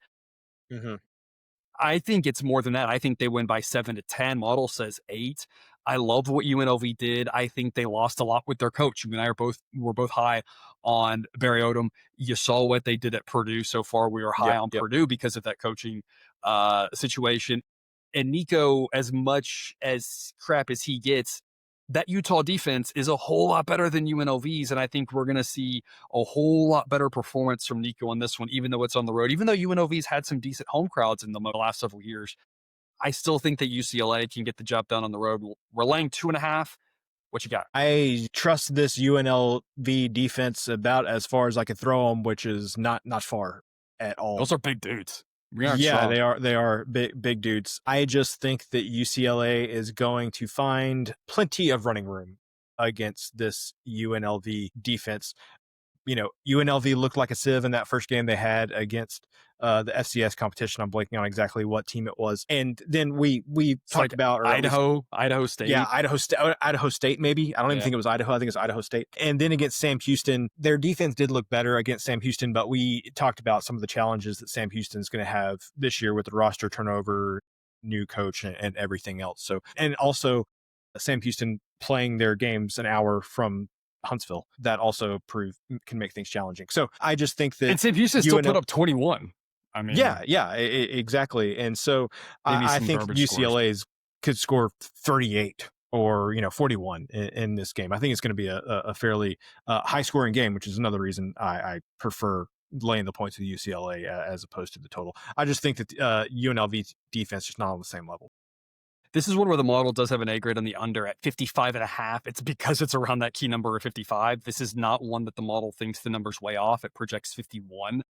I think it's more than that. I think they win by 7-10. Model says 8. I love what UNLV did. I think they lost a lot with their coach. You and I were both high on Barry Odom. You saw what they did at Purdue so far. We were high on Purdue because of that coaching situation. And Nico, as much as crap as he gets, that Utah defense is a whole lot better than UNLV's, and I think we're going to see a whole lot better performance from Nico on this one, even though it's on the road. Even though UNLV's had some decent home crowds in the last several years, I still think that UCLA can get the job done on the road. We're laying 2.5. What you got? I trust this UNLV defense about as far as I can throw them, which is not far at all. Those are big dudes. Yeah, they are big dudes. I just think that UCLA is going to find plenty of running room against this UNLV defense. UNLV looked like a sieve in that first game they had against the FCS competition. I'm blanking on exactly what team it was. And then we talked about Idaho State. Yeah, Idaho State, maybe. I don't even think it was Idaho. I think it's Idaho State. And then against Sam Houston, their defense did look better against Sam Houston, but we talked about some of the challenges that Sam Houston's going to have this year with the roster turnover, new coach, and everything else. So, and also Sam Houston playing their games an hour from Huntsville, that also can make things challenging. So I just think that, and Sam Houston still put up 21. I mean, exactly. And so I think UCLA's could score 38 or 41 in this game. I think it's going to be a fairly high scoring game, which is another reason I prefer laying the points with UCLA as opposed to the total. I just think that UNLV defense is just not on the same level. This is one where the model does have an A grade on the under at 55.5. It's because it's around that key number of 55. This is not one that the model thinks the number's way off. It projects 51.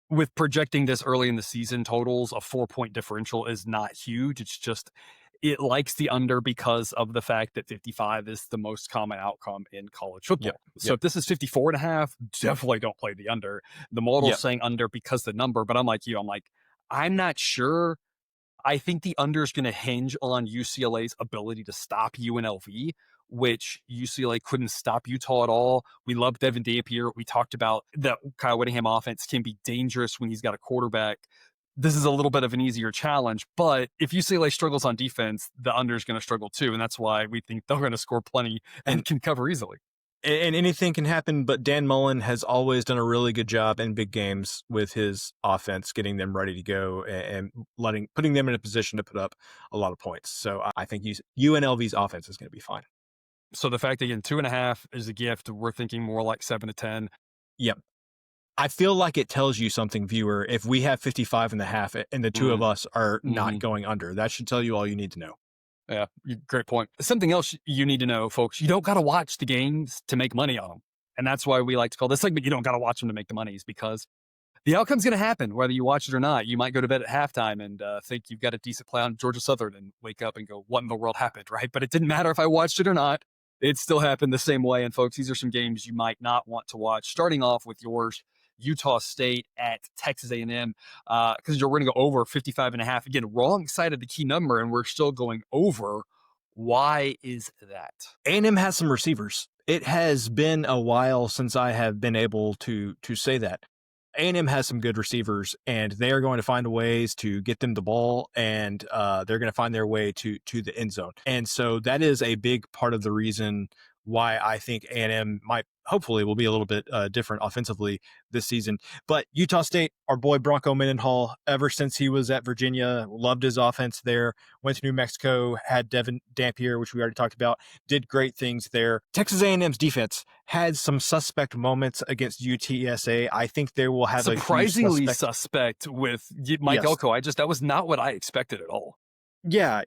With projecting this early in the season, totals, a 4-point differential is not huge. It's just, it likes the under because of the fact that 55 is the most common outcome in college Yep. football. So Yep. if this is 54.5, definitely don't play the under. The model's Yep. saying under because the number, but I'm like you, I'm like, I'm not sure. I think the under is going to hinge on UCLA's ability to stop UNLV, which UCLA couldn't stop Utah at all. We love Devin Dampier. We talked about that Kyle Whittingham offense can be dangerous when he's got a quarterback. This is a little bit of an easier challenge, but if UCLA struggles on defense, the under is going to struggle too, and that's why we think they're going to score plenty and can cover easily. And anything can happen, but Dan Mullen has always done a really good job in big games with his offense, getting them ready to go and putting them in a position to put up a lot of points. So I think UNLV's offense is going to be fine. So the fact that again 2.5 is a gift, we're thinking more like 7 to 10. Yep. I feel like it tells you something, viewer, if we have 55.5 and the two of us are not going under. That should tell you all you need to know. Yeah, great point. Something else you need to know, folks, you don't got to watch the games to make money on them. And that's why we like to call this segment, you don't got to watch them to make the money, is because the outcome's going to happen, whether you watch it or not. You might go to bed at halftime and think you've got a decent play on Georgia Southern and wake up and go, what in the world happened, right? But it didn't matter if I watched it or not. It still happened the same way. And folks, these are some games you might not want to watch. Starting off with yours, Utah State at Texas A&M, because we're going to go over 55.5. Again, wrong side of the key number, and we're still going over. Why is that? A&M has some receivers. It has been a while since I have been able to say that. A&M has some good receivers, and they are going to find ways to get them the ball, and they're going to find their way to the end zone. And so that is a big part of the reason why I think A&M hopefully will be a little bit different offensively this season. But Utah State, our boy Bronco Mendenhall, ever since he was at Virginia, loved his offense there, went to New Mexico, had Devin Dampier, which we already talked about, did great things there. Texas A&M's defense had some suspect moments against UTSA. I think they will have surprisingly suspect with Mike Elko. That was not what I expected at all. Yeah.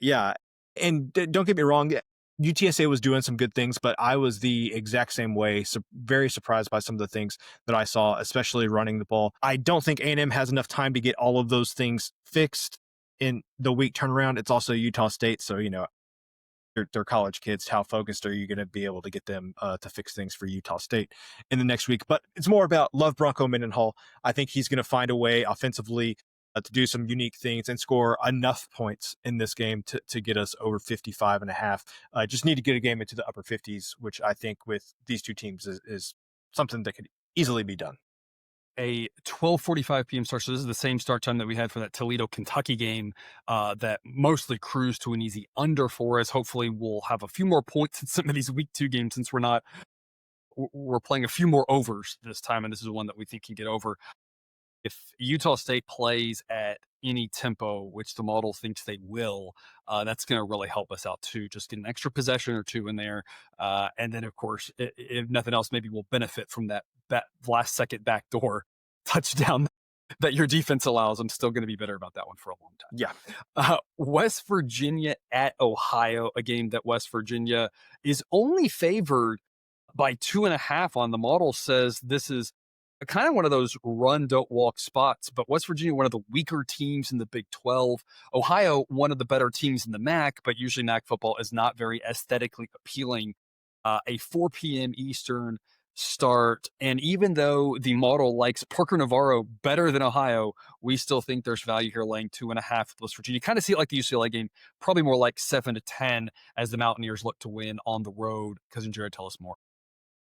And don't get me wrong, UTSA was doing some good things, but I was the exact same way. So very surprised by some of the things that I saw, especially running the ball. I don't think A&M has enough time to get all of those things fixed in the week turnaround. It's also Utah State, so they're college kids. How focused are you going to be able to get them to fix things for Utah State in the next week? But it's more about love Bronco Mendenhall. I think he's going to find a way offensively to do some unique things and score enough points in this game to get us over 55.5. Just need to get a game into the upper 50s, which I think with these two teams is something that could easily be done. A 12:45 p.m. start. So this is the same start time that we had for that Toledo, Kentucky game that mostly cruised to an easy under for us. Hopefully we'll have a few more points in some of these week 2 games since we're playing a few more overs this time, and this is one that we think can get over. If Utah State plays at any tempo, which the model thinks they will, that's going to really help us out too. Just get an extra possession or two in there. And then, of course, if nothing else, maybe we'll benefit from that last second backdoor touchdown that your defense allows. I'm still going to be bitter about that one for a long time. Yeah. West Virginia at Ohio, a game that West Virginia is only favored by 2.5 on the model. Says this is kind of one of those run, don't walk spots, but West Virginia, one of the weaker teams in the Big 12. Ohio, one of the better teams in the MAC, but usually MAC football is not very aesthetically appealing. A 4 p.m. Eastern start. And even though the model likes Parker Navarro better than Ohio, we still think there's value here laying 2.5 with West Virginia. Kind of see it like the UCLA game, probably more like 7 to 10 as the Mountaineers look to win on the road. Cousin Jared, tell us more.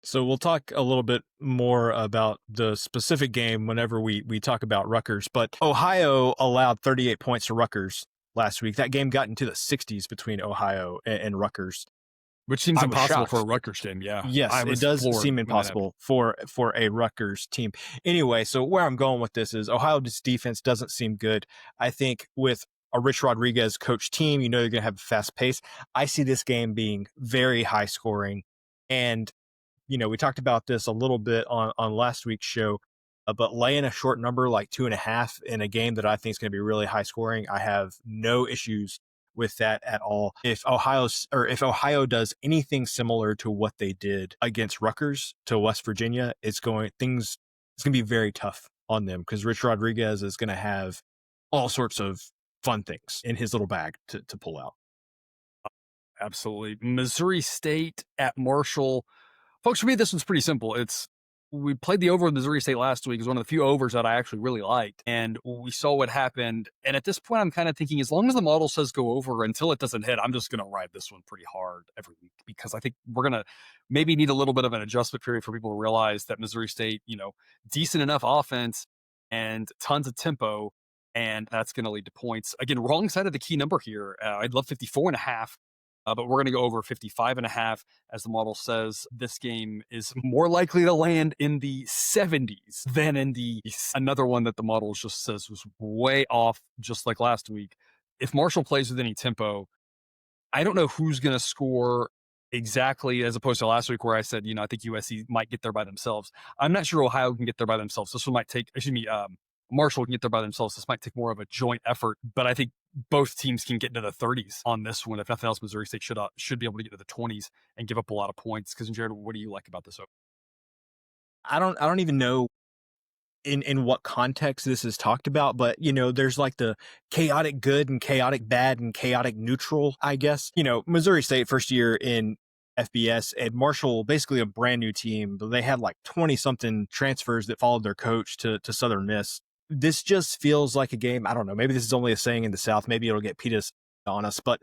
So we'll talk a little bit more about the specific game whenever we talk about Rutgers. But Ohio allowed 38 points to Rutgers last week. That game got into the 60s between Ohio and Rutgers. Which seems impossible for a Rutgers team, yeah. Yes, it does seem impossible for a Rutgers team. Anyway, so where I'm going with this is Ohio's defense doesn't seem good. I think with a Rich Rodriguez coach team, you're going to have a fast pace. I see this game being very high scoring. And we talked about this a little bit on last week's show, but laying a short number like 2.5 in a game that I think is going to be really high scoring, I have no issues with that at all. If Ohio does anything similar to what they did against Rutgers to West Virginia, it's going to be very tough on them because Rich Rodriguez is going to have all sorts of fun things in his little bag to pull out. Absolutely. Missouri State at Marshall. Folks, for me, this one's pretty simple. We played the over with Missouri State last week. It was one of the few overs that I actually really liked, and we saw what happened. And at this point, I'm kind of thinking, as long as the model says go over until it doesn't hit, I'm just going to ride this one pretty hard every week because I think we're going to maybe need a little bit of an adjustment period for people to realize that Missouri State, decent enough offense and tons of tempo, and that's going to lead to points. Again, wrong side of the key number here. I'd love 54.5. But we're going to go over 55.5 as the model says. This game is more likely to land in the 70s than in the another one that the model just says was way off, just like last week. If Marshall plays with any tempo, I don't know who's going to score exactly as opposed to last week where I said, I think USC might get there by themselves. I'm not sure Ohio can get there by themselves. This one might take, Marshall can get there by themselves. This might take more of a joint effort, but I think both teams can get into the 30s on this one. If nothing else, Missouri State should be able to get to the 20s and give up a lot of points. Because, Jared, what do you like about this? I don't even know in what context this is talked about, but there's like the chaotic good and chaotic bad and chaotic neutral, I guess. Missouri State first year in FBS and Marshall, basically a brand new team, but they had like 20 something transfers that followed their coach to Southern Miss. This just feels like a game. I don't know. Maybe this is only a saying in the South. Maybe it'll get PETA on us, but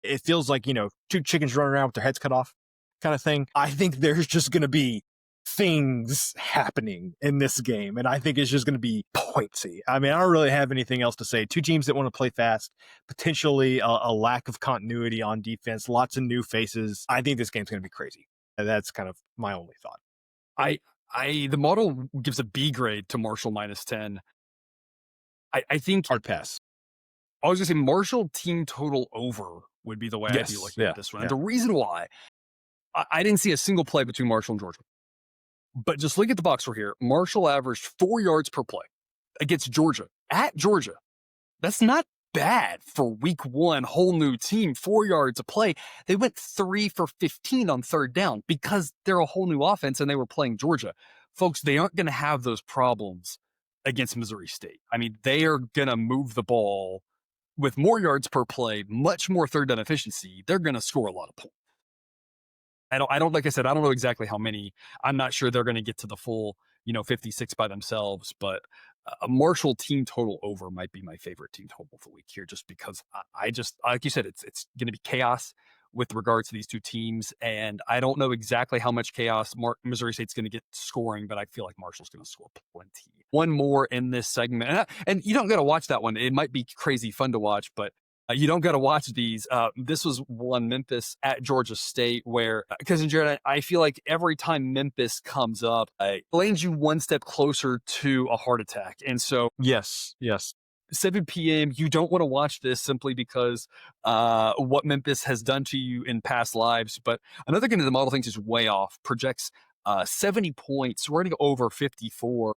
it feels like, two chickens running around with their heads cut off kind of thing. I think there's just going to be things happening in this game, and I think it's just going to be pointsy. I mean, I don't really have anything else to say. Two teams that want to play fast, potentially a lack of continuity on defense, lots of new faces. I think this game's going to be crazy. And that's kind of my only thought. The model gives a B grade to Marshall -10. I think hard pass. I was going to say Marshall team total over would be the way I'd be looking at this one. And the reason why, I didn't see a single play between Marshall and Georgia. But just look at the box score here. Marshall averaged 4 yards per play against Georgia. At Georgia. That's not bad for week one, whole new team, 4 yards a play. They went 3 for 15 on third down because they're a whole new offense and they were playing Georgia. Folks, they aren't going to have those problems against Missouri State. I mean, they are going to move the ball with more yards per play, much more third down efficiency. They're going to score a lot of points. Like I said, I don't know exactly how many. I'm not sure they're going to get to the full, 56 by themselves, but a Marshall team total over might be my favorite team total of the week here, just because I just, like you said, it's going to be chaos with regards to these two teams. And I don't know exactly how much chaos Missouri State's going to get scoring, but I feel like Marshall's going to score plenty. One more in this segment. And you don't got to watch that one. It might be crazy fun to watch, but you don't got to watch these. This was one Memphis at Georgia State where, because in Jared, I feel like every time Memphis comes up, it lands you one step closer to a heart attack. And so, yes. 7 p.m., you don't want to watch this simply because what Memphis has done to you in past lives. But another game that the model thinks is way off, projects 70 points. We're going to go over 54.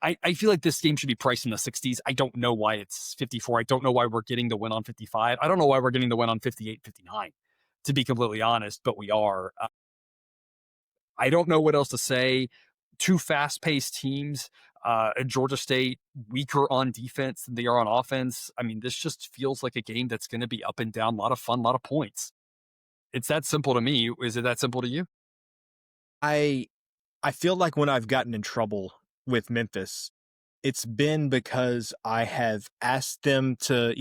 I feel like this game should be priced in the 60s. I don't know why it's 54. I don't know why we're getting the win on 55. I don't know why we're getting the win on 58, 59, to be completely honest, but we are. I don't know what else to say. Two fast-paced teams. Georgia State weaker on defense than they are on offense. I mean, this just feels like a game that's going to be up and down, a lot of fun, a lot of points. It's that simple to me. Is it that simple to you? I feel like when I've gotten in trouble with Memphis, it's been because I have asked them to,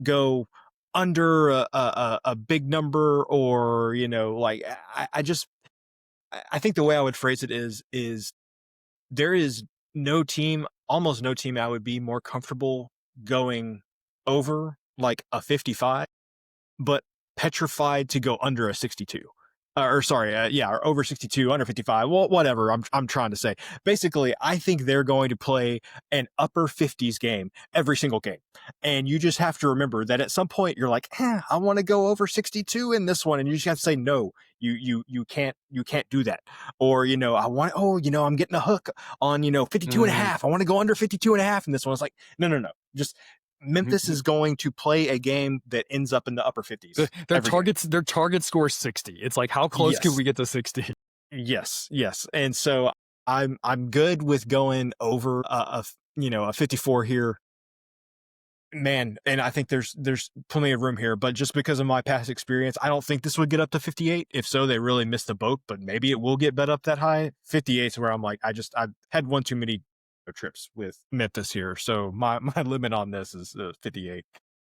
go under a big number, or, like I think the way I would phrase it is there is almost no team I would be more comfortable going over like a 55, but petrified to go under a 62. Or over 62, under 55. Well, whatever I'm trying to say. Basically, I think they're going to play an upper 50s game every single game. And you just have to remember that at some point you're like, I want to go over 62 in this one. And you just have to say, no, you can't do that. Or, I'm getting a hook on, 52 and a half. I want to go under 52 and a half in this one. It's like, no. Just Memphis is going to play a game that ends up in the upper 50s. Their target score is 60. It's like, how close can we get to 60? Yes. And so I'm good with going over a 54 here. Man, and I think there's plenty of room here, but just because of my past experience, I don't think this would get up to 58. If so, they really missed the boat, but maybe it will get bet up that high. 58 is where I'm like, I've had one too many trips with Memphis here, so my limit on this is 58.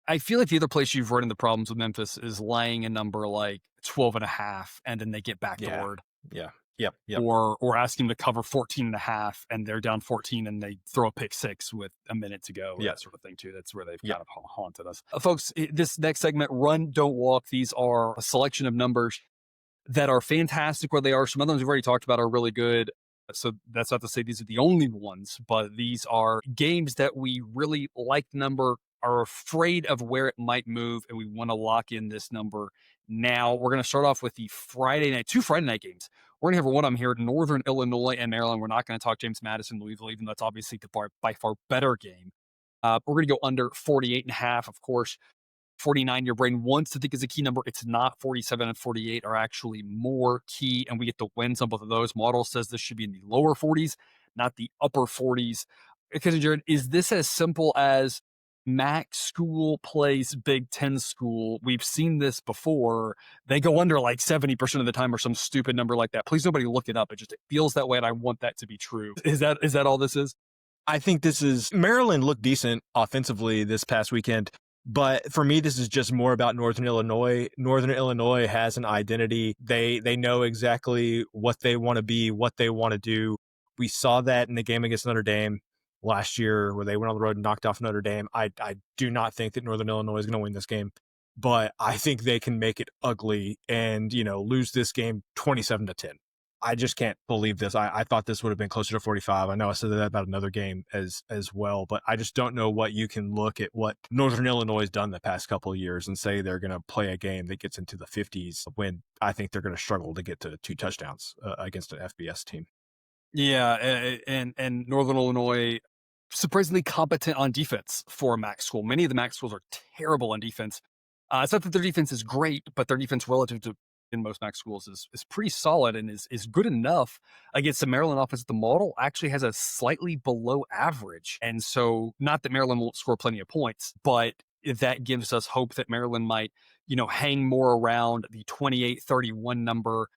I feel like the other place you've run into problems with Memphis is laying a number like 12.5, and then they get Yeah, backdoored. yeah, yep. Or asking them to cover 14.5 and they're down 14 and they throw a pick six with a minute to go, Yeah. that sort of thing too. That's where they've Yeah. kind of haunted us. Folks, this next segment, Run, Don't Walk, these are a selection of numbers that are fantastic where they are. Some of them we've already talked about are really good. So that's not to say these are the only ones, but these are games that we really like the number, are afraid of where it might move, and we want to lock in this number now. We're going to start off with the two Friday night games. We're going to have one of them here, Northern Illinois and Maryland. We're not going to talk James Madison, Louisville, even though that's obviously the by far better game. We're going to go under 48.5, of course. 49, your brain wants to think is a key number. It's not. 47 and 48 are actually more key, and we get the wins on both of those. Model says this should be in the lower 40s, not the upper 40s. Because, Jared, is this as simple as MAC school plays Big Ten school? We've seen this before. They go under like 70% of the time or some stupid number like that. Please, nobody look it up. It feels that way, and I want that to be true. Is that all this is? I think this is Maryland looked decent offensively this past weekend. But for me, this is just more about Northern Illinois. Northern Illinois has an identity. They know exactly what they want to be, what they want to do. We saw that in the game against Notre Dame last year where they went on the road and knocked off Notre Dame. I do not think that Northern Illinois is going to win this game, but I think they can make it ugly and, lose this game 27-10. I just can't believe this. I thought this would have been closer to 45. I know I said that about another game as well, but I just don't know what you can look at what Northern Illinois has done the past couple of years and say they're going to play a game that gets into the 50s when I think they're going to struggle to get to 2 touchdowns against an FBS team. Yeah, and Northern Illinois, surprisingly competent on defense for a MAC school. Many of the MAC schools are terrible on defense. It's not that their defense is great, but their defense relative to in most MAC schools is pretty solid and is good enough against the Maryland offense. The model actually has a slightly below average. And so not that Maryland won't score plenty of points, but that gives us hope that Maryland might, hang more around the 28-31 number.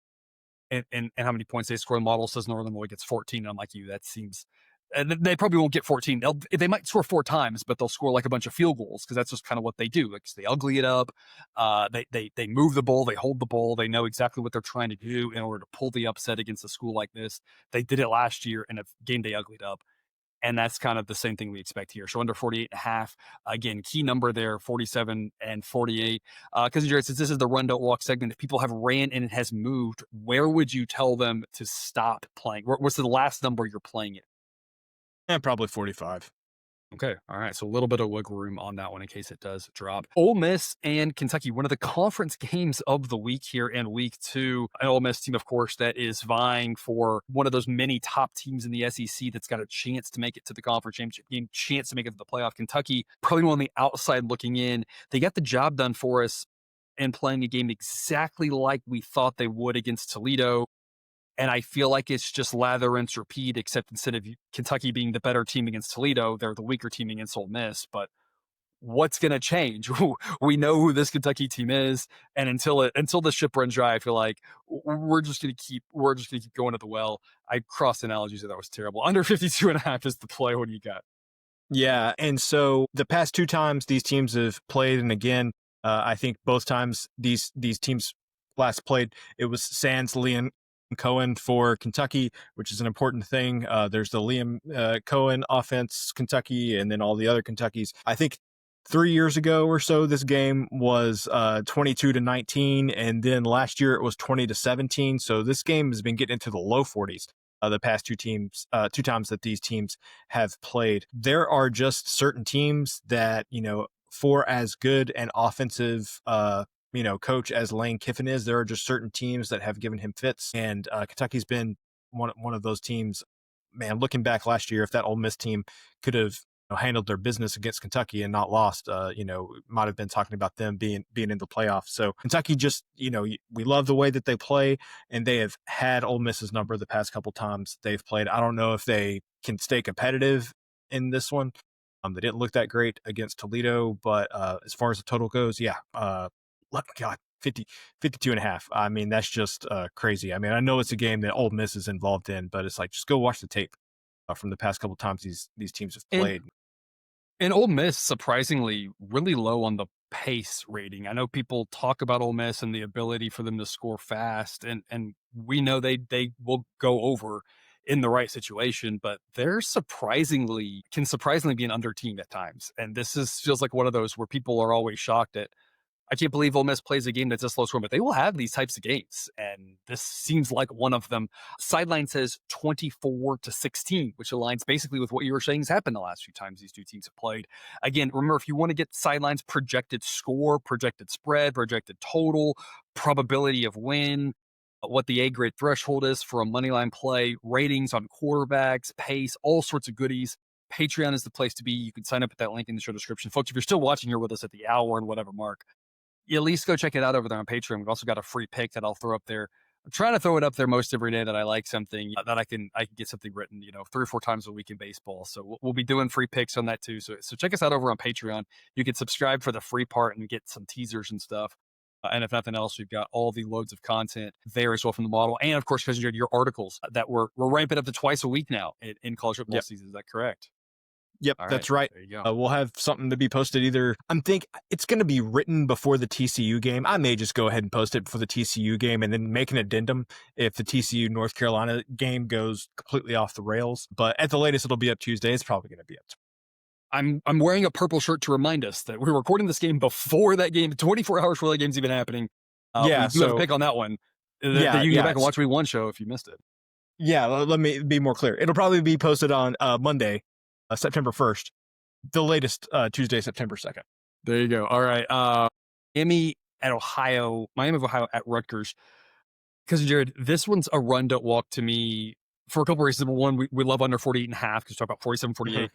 And how many points they score. The model says Northern Illinois gets 14. And I'm like, that seems, and they probably won't get 14. They might score 4 times, but they'll score like a bunch of field goals because that's just kind of what they do. Like they ugly it up. They move the ball. They hold the ball. They know exactly what they're trying to do in order to pull the upset against a school like this. They did it last year in a game they uglied up. And that's kind of the same thing we expect here. So under 48.5, again, key number there, 47 and 48. Because Jared, since this is the Run, Don't Walk segment, if people have ran and it has moved, where would you tell them to stop playing? What's the last number you're playing it? Probably 45. Okay. All right. So a little bit of wiggle room on that one in case it does drop. Ole Miss and Kentucky, one of the conference games of the week here in week 2. An Ole Miss team, of course, that is vying for one of those many top teams in the SEC that's got a chance to make it to the conference championship game, chance to make it to the playoff. Kentucky, probably on the outside looking in. They got the job done for us and playing a game exactly like we thought they would against Toledo. And I feel like it's just lather, rinse, repeat, except instead of Kentucky being the better team against Toledo, they're the weaker team against Ole Miss. But what's going to change? We know who this Kentucky team is. And until the ship runs dry, I feel like we're just going to keep going at the well. I crossed analogies that was terrible. Under 52.5 is the play. What do you got? Yeah. And so the past 2 times these teams have played, and again, I think both times these teams last played, it was sans Liam Cohen for Kentucky, which is an important thing. There's the Liam Cohen offense, Kentucky, and then all the other Kentuckys. I think 3 years ago or so, this game was 22-19, and then last year it was 20-17. So this game has been getting into the low 40s. The past 2 times that these teams have played. There are just certain teams that, for as good an offensive coach as Lane Kiffin is, there are just certain teams that have given him fits, and Kentucky's been one of those teams. Man, looking back last year, if that Ole Miss team could have handled their business against Kentucky and not lost, might have been talking about them being in the playoffs. So Kentucky just, we love the way that they play, and they have had Ole Miss's number the past couple times they've played. I don't know if they can stay competitive in this one, They didn't look that great against Toledo, but as far as the total goes, yeah, God, 52.5. I mean, that's just crazy. I mean, I know it's a game that Ole Miss is involved in, but it's like, just go watch the tape from the past couple times these teams have And played. And Ole Miss, surprisingly, really low on the pace rating. I know people talk about Ole Miss and the ability for them to score fast, and we know they will go over in the right situation, but they're surprisingly be an under team at times. And this feels like one of those where people are always shocked at. I can't believe Ole Miss plays a game that's this low scoring, but they will have these types of games, and this seems like one of them. Sideline says 24-16, which aligns basically with what you were saying has happened the last few times these two teams have played. Again, remember, if you want to get Sideline's projected score, projected spread, projected total, probability of win, what the A grade threshold is for a moneyline play, ratings on quarterbacks, pace, all sorts of goodies, Patreon is the place to be. You can sign up at that link in the show description. Folks, if you're still watching here with us at the hour and whatever mark, you at least go check it out over there on Patreon. We've also got a free pick that I'll throw up there. I'm trying to throw it up there most every day that I like something that I can get something written, 3 or 4 times a week in baseball. So we'll be doing free picks on that too. So check us out over on Patreon. You can subscribe for the free part and get some teasers and stuff. And if nothing else, we've got all the loads of content there as well from the model. And of course, because your articles that we're ramping up to twice a week now in college football season. Is that correct? Yep, All that's right. There you go. We'll have something to be posted either. I'm think it's going to be written before the TCU game. I may just go ahead and post it before the TCU game and then make an addendum if the TCU North Carolina game goes completely off the rails. But at the latest, it'll be up Tuesday. It's probably going to be up. I'm wearing a purple shirt to remind us that we're recording this game before that game, 24 hours before that game's even happening. We do have a pick on that one. You can go back and watch Week 1 show if you missed it. Yeah, let me be more clear. It'll probably be posted on Monday, September 1st. The latest Tuesday, September 2nd. There you go. All right. Miami of Ohio at Rutgers. Because, Jared, this one's a run don't walk to me for a couple of reasons. Number one, we love under 48.5 because we talk about 47, 48.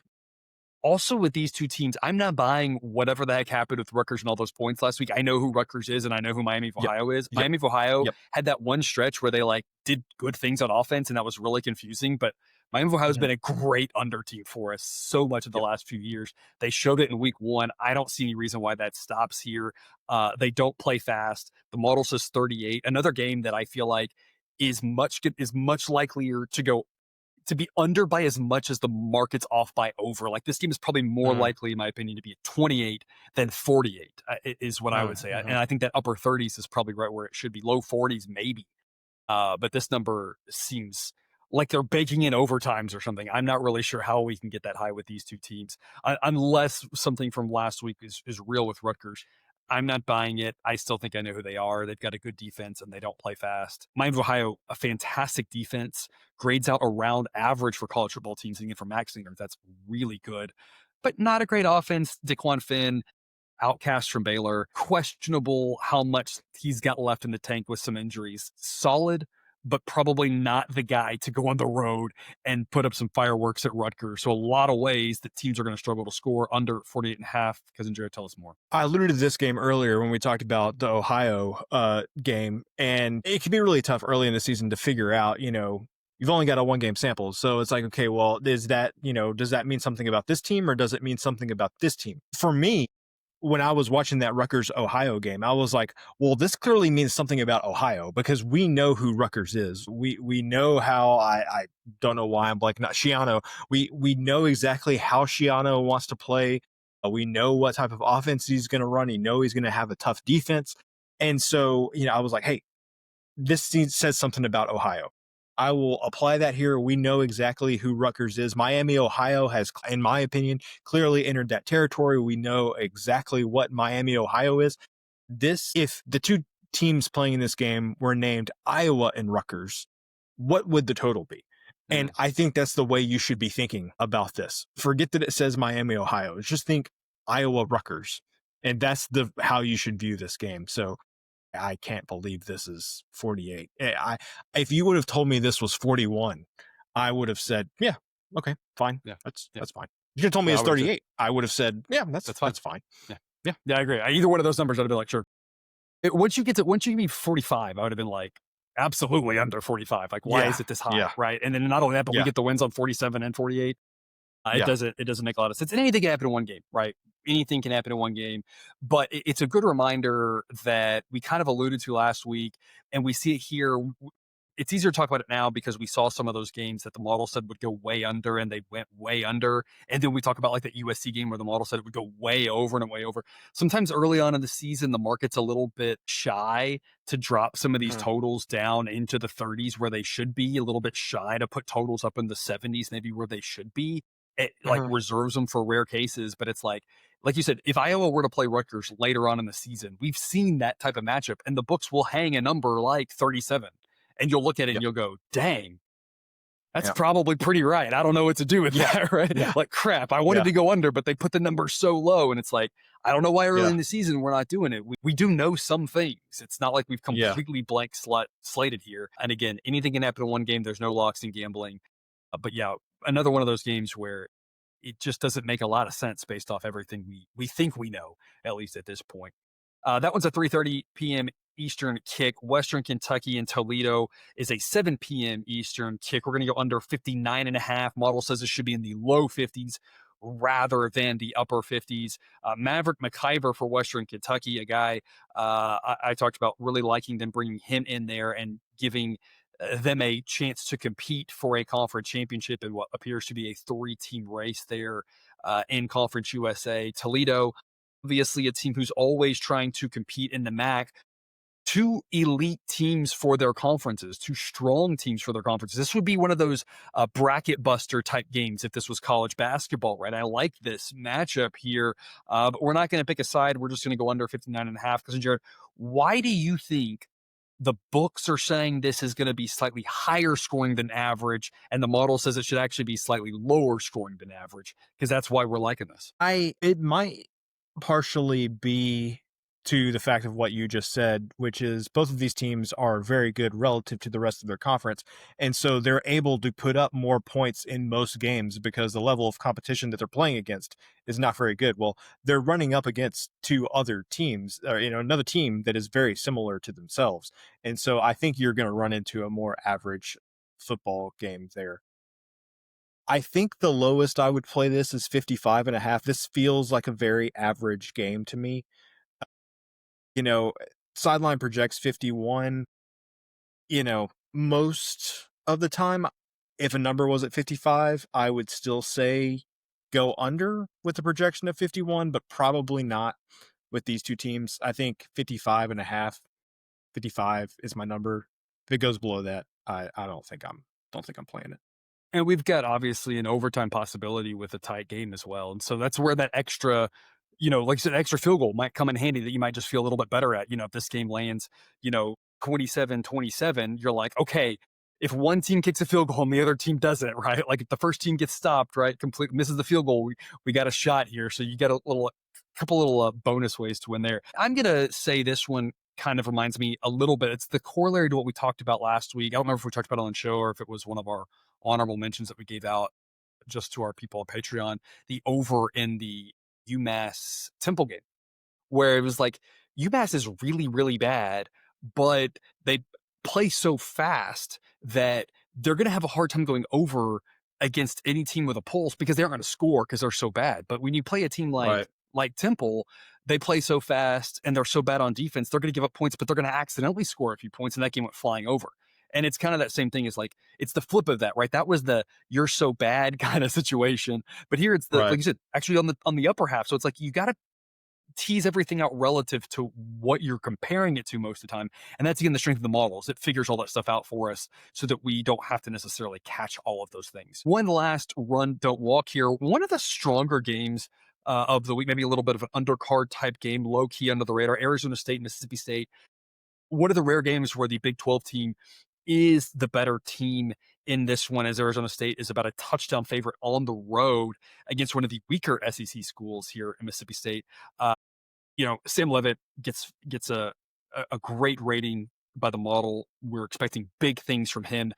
Also, with these two teams, I'm not buying whatever the heck happened with Rutgers and all those points last week. I know who Rutgers is and I know who Miami of Ohio is. Miami of Ohio had that one stretch where they did good things on offense, and that was really confusing. But Miami of Ohio has been a great under team for us so much of the last few years. They showed it in Week 1. I don't see any reason why that stops here. They don't play fast. The model says 38. Another game that I feel like is much likelier to be under by as much as the market's off by over. Like, this game is probably more likely, in my opinion, to be at 28 than 48 is what I would say. And I think that upper 30s is probably right where it should be. Low 40s, maybe. But this number seems like they're baking in overtimes or something. I'm not really sure how we can get that high with these two teams, unless something from last week is real with Rutgers. I'm not buying it. I still think I know who they are. They've got a good defense and they don't play fast. Miami of Ohio, a fantastic defense, grades out around average for college football teams. Thinking for Max standards, that's really good, but not a great offense. Daquan Finn, outcast from Baylor, questionable how much he's got left in the tank with some injuries. Solid, but probably not the guy to go on the road and put up some fireworks at Rutgers. So a lot of ways that teams are going to struggle to score under 48.5. Cousin Jared, tell us more. I alluded to this game earlier when we talked about the Ohio game, and it can be really tough early in the season to figure out, you've only got a 1-game sample. So it's like, okay, well, does that mean something about this team or does it mean something about this team? For me, when I was watching that Rutgers Ohio game, I was like, well, this clearly means something about Ohio because we know who Rutgers is. We know how I don't know why I'm blanking out Shiano. We know exactly how Shiano wants to play. We know what type of offense he's going to run. We know he's going to have a tough defense. And so, I was like, hey, this says something about Ohio. I will apply that here. We know exactly who Rutgers is. Miami, Ohio has, in my opinion, clearly entered that territory. We know exactly what Miami, Ohio is. If the two teams playing in this game were named Iowa and Rutgers, what would the total be? And I think that's the way you should be thinking about this. Forget that it says Miami, Ohio. Just think Iowa, Rutgers. And that's how you should view this game. So I can't believe this is 48. If you would have told me this was 41, I would have said, yeah, okay, fine. Yeah, that's fine. If you told me it's 38, I would have said, yeah, that's fine. Yeah, I agree. Either one of those numbers, I'd have been like, sure. Once you give me 45, I would have been like, absolutely under 45. Like, why is it this high? Yeah. Right. And then not only that, but we get the wins on 47 and 48. It Yeah. doesn't make a lot of sense. And anything can happen in one game, right? Anything can happen in one game. But it's a good reminder that we kind of alluded to last week, and we see it here. It's easier to talk about it now because we saw some of those games that the model said would go way under, and they went way under. And then we talk about like that USC game where the model said it would go way over and way over. Sometimes early on in the season, the market's a little bit shy to drop some of these Mhm. totals down into the 30s where they should be, a little bit shy to put totals up in the 70s, maybe where they should be. It like Mhm. reserves them for rare cases, but it's like you said, if Iowa were to play Rutgers later on in the season, we've seen that type of matchup, and the books will hang a number like 37, and you'll look at it Yeah. and you'll go, "Dang, that's Yeah. probably pretty right." I don't know what to do with Yeah. that, right? Yeah. Like, crap, I wanted Yeah. to go under, but they put the number so low, and it's like, I don't know why early Yeah. in the season we're not doing it. We do know some things. It's not like we've Yeah. completely blank slated here. And again, anything can happen in one game. There's no locks in gambling. But yeah, another one of those games where it just doesn't make a lot of sense based off everything we think we know, at least at this point. That one's a 3:30 p.m. Eastern kick. Western Kentucky and Toledo is a 7 p.m. Eastern kick. We're going to go under 59 and a half. Model says it should be in the low 50s rather than the upper 50s. Maverick McIver for Western Kentucky, a guy I talked about really liking them, bringing him in there and giving them a chance to compete for a conference championship in what appears to be a 3-team race there in Conference USA. Toledo, obviously a team who's always trying to compete in the MAC. Two elite teams for their conferences, two strong teams for their conferences. This would be one of those bracket buster type games if this was college basketball, right? I like this matchup here, but we're not going to pick a side. We're just going to go under 59 and a half. Because, Jared, why do you think the books are saying this is going to be slightly higher scoring than average, and the model says it should actually be slightly lower scoring than average? Because that's why we're liking this. It might partially be to the fact of what you just said, which is both of these teams are very good relative to the rest of their conference. And so they're able to put up more points in most games because the level of competition that they're playing against is not very good. Well, they're running up against two other teams, or another team that is very similar to themselves. And so I think you're going to run into a more average football game there. I think the lowest I would play this is 55 and a half. This feels like a very average game to me. You know, sideline projects 51. Most of the time, if a number was at 55, I would still say go under with the projection of 51, but probably not with these two teams. I think 55 and a half, 55 is my number. If it goes below that, I don't think I'm playing it. And we've got obviously an overtime possibility with a tight game as well. And so that's where that extra, like I said, extra field goal might come in handy that you might just feel a little bit better at. If this game lands, 27-27, you're like, okay, if one team kicks a field goal and the other team doesn't, right? Like if the first team gets stopped, right? Completely misses the field goal, we got a shot here. So you got a couple little bonus ways to win there. I'm going to say this one kind of reminds me a little bit. It's the corollary to what we talked about last week. I don't remember if we talked about it on the show or if it was one of our honorable mentions that we gave out just to our people on Patreon, the over in the UMass Temple game, where it was like UMass is really, really bad, but they play so fast that they're going to have a hard time going over against any team with a pulse because they aren't going to score because they're so bad. But when you play a team Right. like Temple, they play so fast and they're so bad on defense, they're going to give up points, but they're going to accidentally score a few points, and that game went flying over. And it's kind of that same thing as like, it's the flip of that, right? That was the you're so bad kind of situation. But here it's the, Right. like you said, actually on the upper half. So it's like you got to tease everything out relative to what you're comparing it to most of the time. And that's again the strength of the models. It figures all that stuff out for us so that we don't have to necessarily catch all of those things. One last run, don't walk here. One of the stronger games of the week, maybe a little bit of an undercard type game, low key under the radar. Arizona State, Mississippi State. One of the rare games where the Big 12 team is the better team in this one, as Arizona State is about a touchdown favorite on the road against one of the weaker SEC schools here in Mississippi State. Sam Levitt gets a great rating by the model. We're expecting big things from him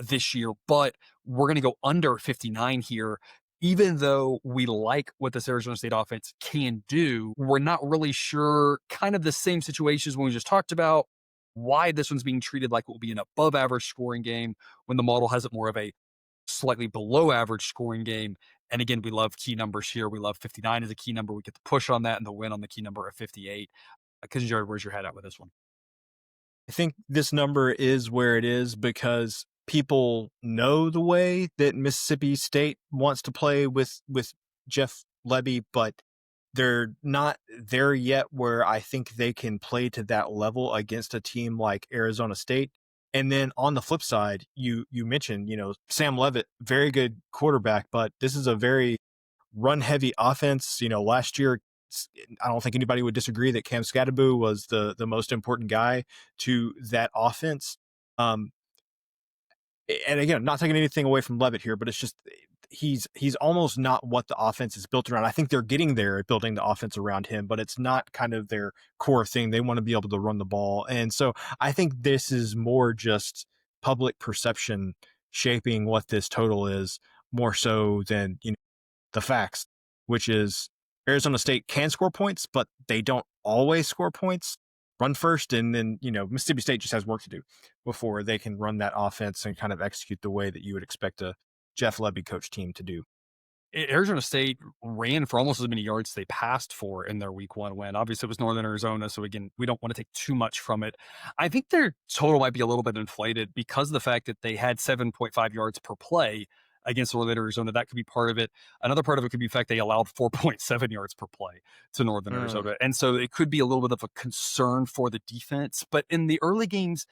this year, but we're going to go under 59 here. Even though we like what this Arizona State offense can do, we're not really sure, kind of the same situations when we just talked about, why this one's being treated like it will be an above average scoring game when the model has it more of a slightly below average scoring game. And again, we love key numbers here. We love 59 as a key number. We get the push on that and the win on the key number of 58. Because Jared, where's your head at with this one? I think this number is where it is because people know the way that Mississippi State wants to play with Jeff Lebby, but they're not there yet where I think they can play to that level against a team like Arizona State. And then on the flip side, you mentioned, Sam Leavitt, very good quarterback, but this is a very run heavy offense. Last year, I don't think anybody would disagree that Cam Scadaboo was the most important guy to that offense. And again, not taking anything away from Leavitt here, but it's just he's almost not what the offense is built around. I think they're getting there at building the offense around him, but it's not kind of their core thing. They want to be able to run the ball. And so I think this is more just public perception shaping what this total is more so than, the facts, which is Arizona State can score points, but they don't always score points. Run first, and then, Mississippi State just has work to do before they can run that offense and kind of execute the way that you would expect a Jeff Lebby coach team to do. Arizona State ran for almost as many yards as they passed for in their week 1 win. Obviously, it was Northern Arizona, so again, we don't want to take too much from it. I think their total might be a little bit inflated because of the fact that they had 7.5 yards per play against Northern Arizona. That could be part of it. Another part of it could be the fact they allowed 4.7 yards per play to Northern Arizona. And so it could be a little bit of a concern for the defense. But in the early games,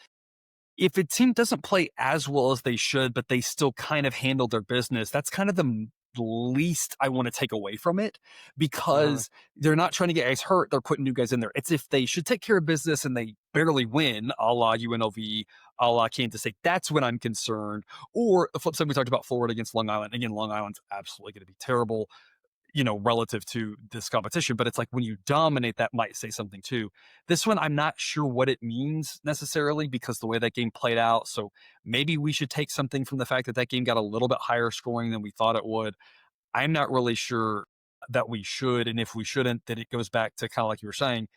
if a team doesn't play as well as they should, but they still kind of handle their business, that's kind of the least I want to take away from it because they're not trying to get guys hurt. They're putting new guys in there. It's if they should take care of business and they barely win, a la UNLV, a la Kansas State, that's when I'm concerned. Or the flip side, we talked about Florida against Long Island. Again, Long Island's absolutely going to be terrible, relative to this competition. But it's like when you dominate, that might say something too. This one, I'm not sure what it means necessarily because the way that game played out. So maybe we should take something from the fact that that game got a little bit higher scoring than we thought it would. I'm not really sure that we should. And if we shouldn't, then it goes back to kind of like you were saying,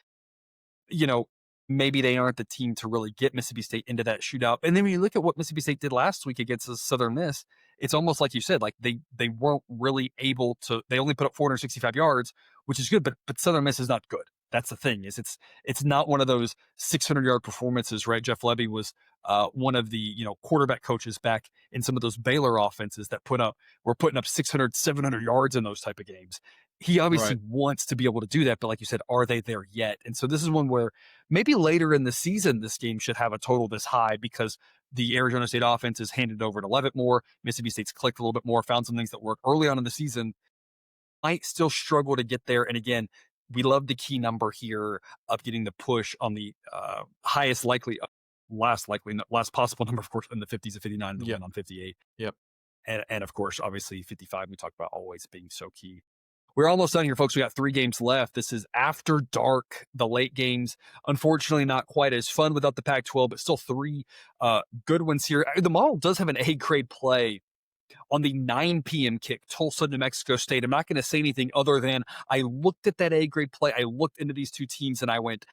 you know, maybe they aren't the team to really get Mississippi State into that shootout. And then when you look at what Mississippi State did last week against the Southern Miss, it's almost like you said, like they weren't really able to. They only put up 465 yards, which is good, but Southern Miss is not good. That's the thing is it's not one of those 600-yard performances, right? Jeff Lebby was one of the quarterback coaches back in some of those Baylor offenses that were putting up 600, 700 yards in those type of games. He obviously wants to be able to do that, but like you said, are they there yet? And so this is one where maybe later in the season, this game should have a total this high because the Arizona State offense is handed over to Leavitt more. Mississippi State's clicked a little bit more, found some things that work early on in the season. Might still struggle to get there. And again, we love the key number here of getting the push on the highest likely, last possible number, of course, in the 50s and 59, the win on 58. Yep. And of course, obviously 55, we talked about always being so key. We're almost done here, folks. We got 3 games left. This is after dark, the late games. Unfortunately, not quite as fun without the Pac-12, but still 3 good ones here. The model does have an A-grade play on the 9 p.m. kick, Tulsa, New Mexico State. I'm not going to say anything other than I looked at that A-grade play. I looked into these 2 teams, and I went,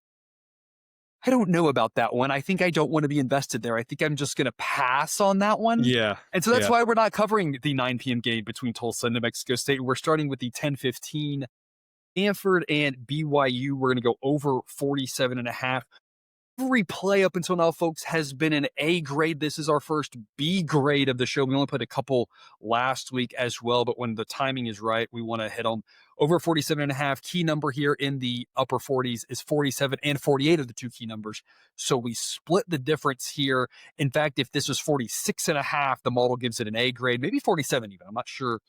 I don't know about that one. I think I don't want to be invested there. I think I'm just going to pass on that one. Yeah. And so that's why we're not covering the 9 p.m. game between Tulsa and New Mexico State. We're starting with the 10:15. Stanford and BYU. We're going to go over 47.5. Every play up until now, folks, has been an A grade. This is our first B grade of the show. We only put a couple last week as well, but when the timing is right, we want to hit them. Over 47.5. Key number here in the upper 40s is 47 and 48 of the 2 key numbers. So we split the difference here. In fact, if this was 46.5, the model gives it an A grade, maybe 47 even. I'm not sure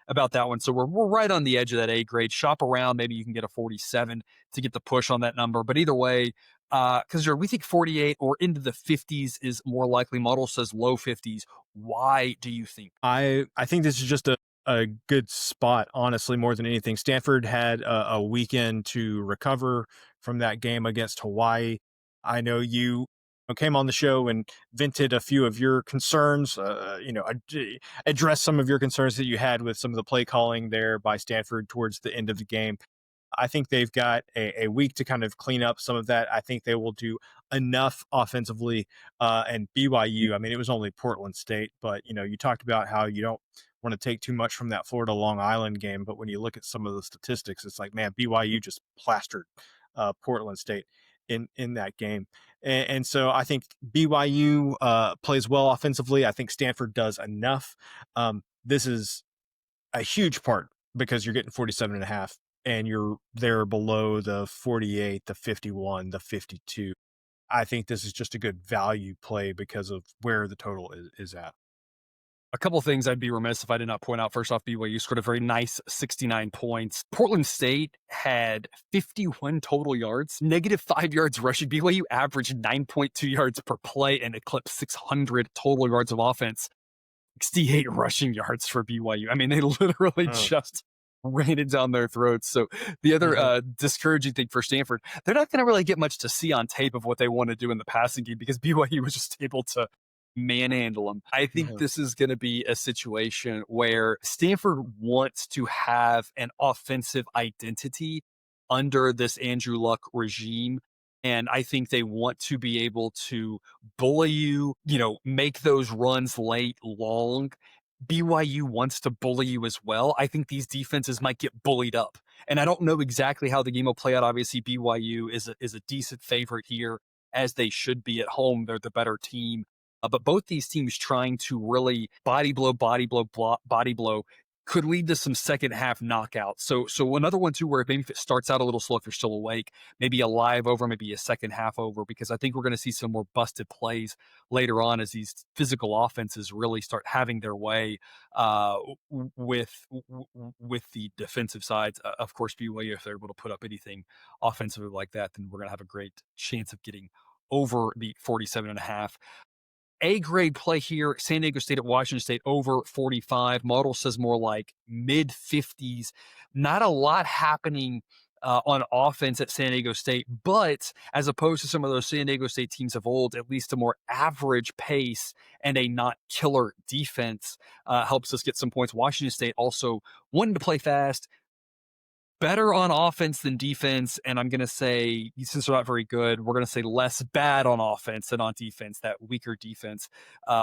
about that one. So we're right on the edge of that A grade. Shop around. Maybe you can get a 47 to get the push on that number. But either way, because we think 48 or into the 50s is more likely. Model says low 50s. Why do you think? I think this is just a good spot, honestly, more than anything. Stanford had a weekend to recover from that game against Hawaii. I know you came on the show and vented a few of your concerns, addressed some of your concerns that you had with some of the play calling there by Stanford towards the end of the game. I think they've got a week to kind of clean up some of that. I think they will do enough offensively. And BYU, I mean, it was only Portland State, but you talked about how you don't want to take too much from that Florida Long Island game, but when you look at some of the statistics, it's like, man, BYU just plastered Portland State in that game. And so I think BYU plays well offensively. I think Stanford does enough. This is a huge part because you're getting 47.5 and you're there below the 48, the 51, the 52. I think this is just a good value play because of where the total is at. A couple of things I'd be remiss if I did not point out. First off, BYU scored a very nice 69 points. Portland State had 51 total yards, -5 yards rushing. BYU averaged 9.2 yards per play and eclipsed 600 total yards of offense. 68 rushing yards for BYU. I mean, they literally just ran it down their throats. So the other discouraging thing for Stanford, they're not going to really get much to see on tape of what they want to do in the passing game because BYU was just able to manhandle them. I think this is going to be a situation where Stanford wants to have an offensive identity under this Andrew Luck regime. And I think they want to be able to bully you, make those runs late, long. BYU wants to bully you as well. I think these defenses might get bullied up. And I don't know exactly how the game will play out. Obviously, BYU is a decent favorite here, as they should be at home. They're the better team. But both these teams trying to really body blow, could lead to some second half knockouts. So another one too, where maybe if it starts out a little slow, if you're still awake, maybe a live over, maybe a second half over, because I think we're going to see some more busted plays later on as these physical offenses really start having their way with the defensive sides. Of course, BYU, if they're able to put up anything offensively like that, then we're going to have a great chance of getting over the 47.5. A-grade play here, San Diego State at Washington State over 45. Model says more like mid-50s. Not a lot happening on offense at San Diego State, but as opposed to some of those San Diego State teams of old, at least a more average pace and a not killer defense helps us get some points. Washington State also wanting to play fast, better on offense than defense, and I'm going to say, since they're not very good, we're going to say less bad on offense than on defense. That weaker defense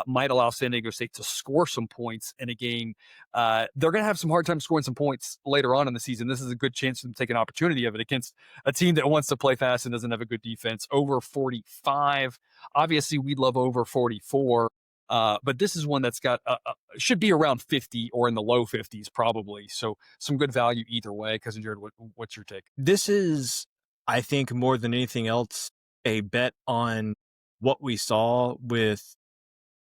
might allow San Diego State to score some points in a game. They're going to have some hard time scoring some points later on in the season. This is a good chance for them to take an opportunity of it against a team that wants to play fast and doesn't have a good defense. Over 45. Obviously, we'd love over 44. But this is one that's got should be around 50 or in the low 50s probably. So some good value either way. Cousin Jared, what's your take? This is, I think, more than anything else, a bet on what we saw with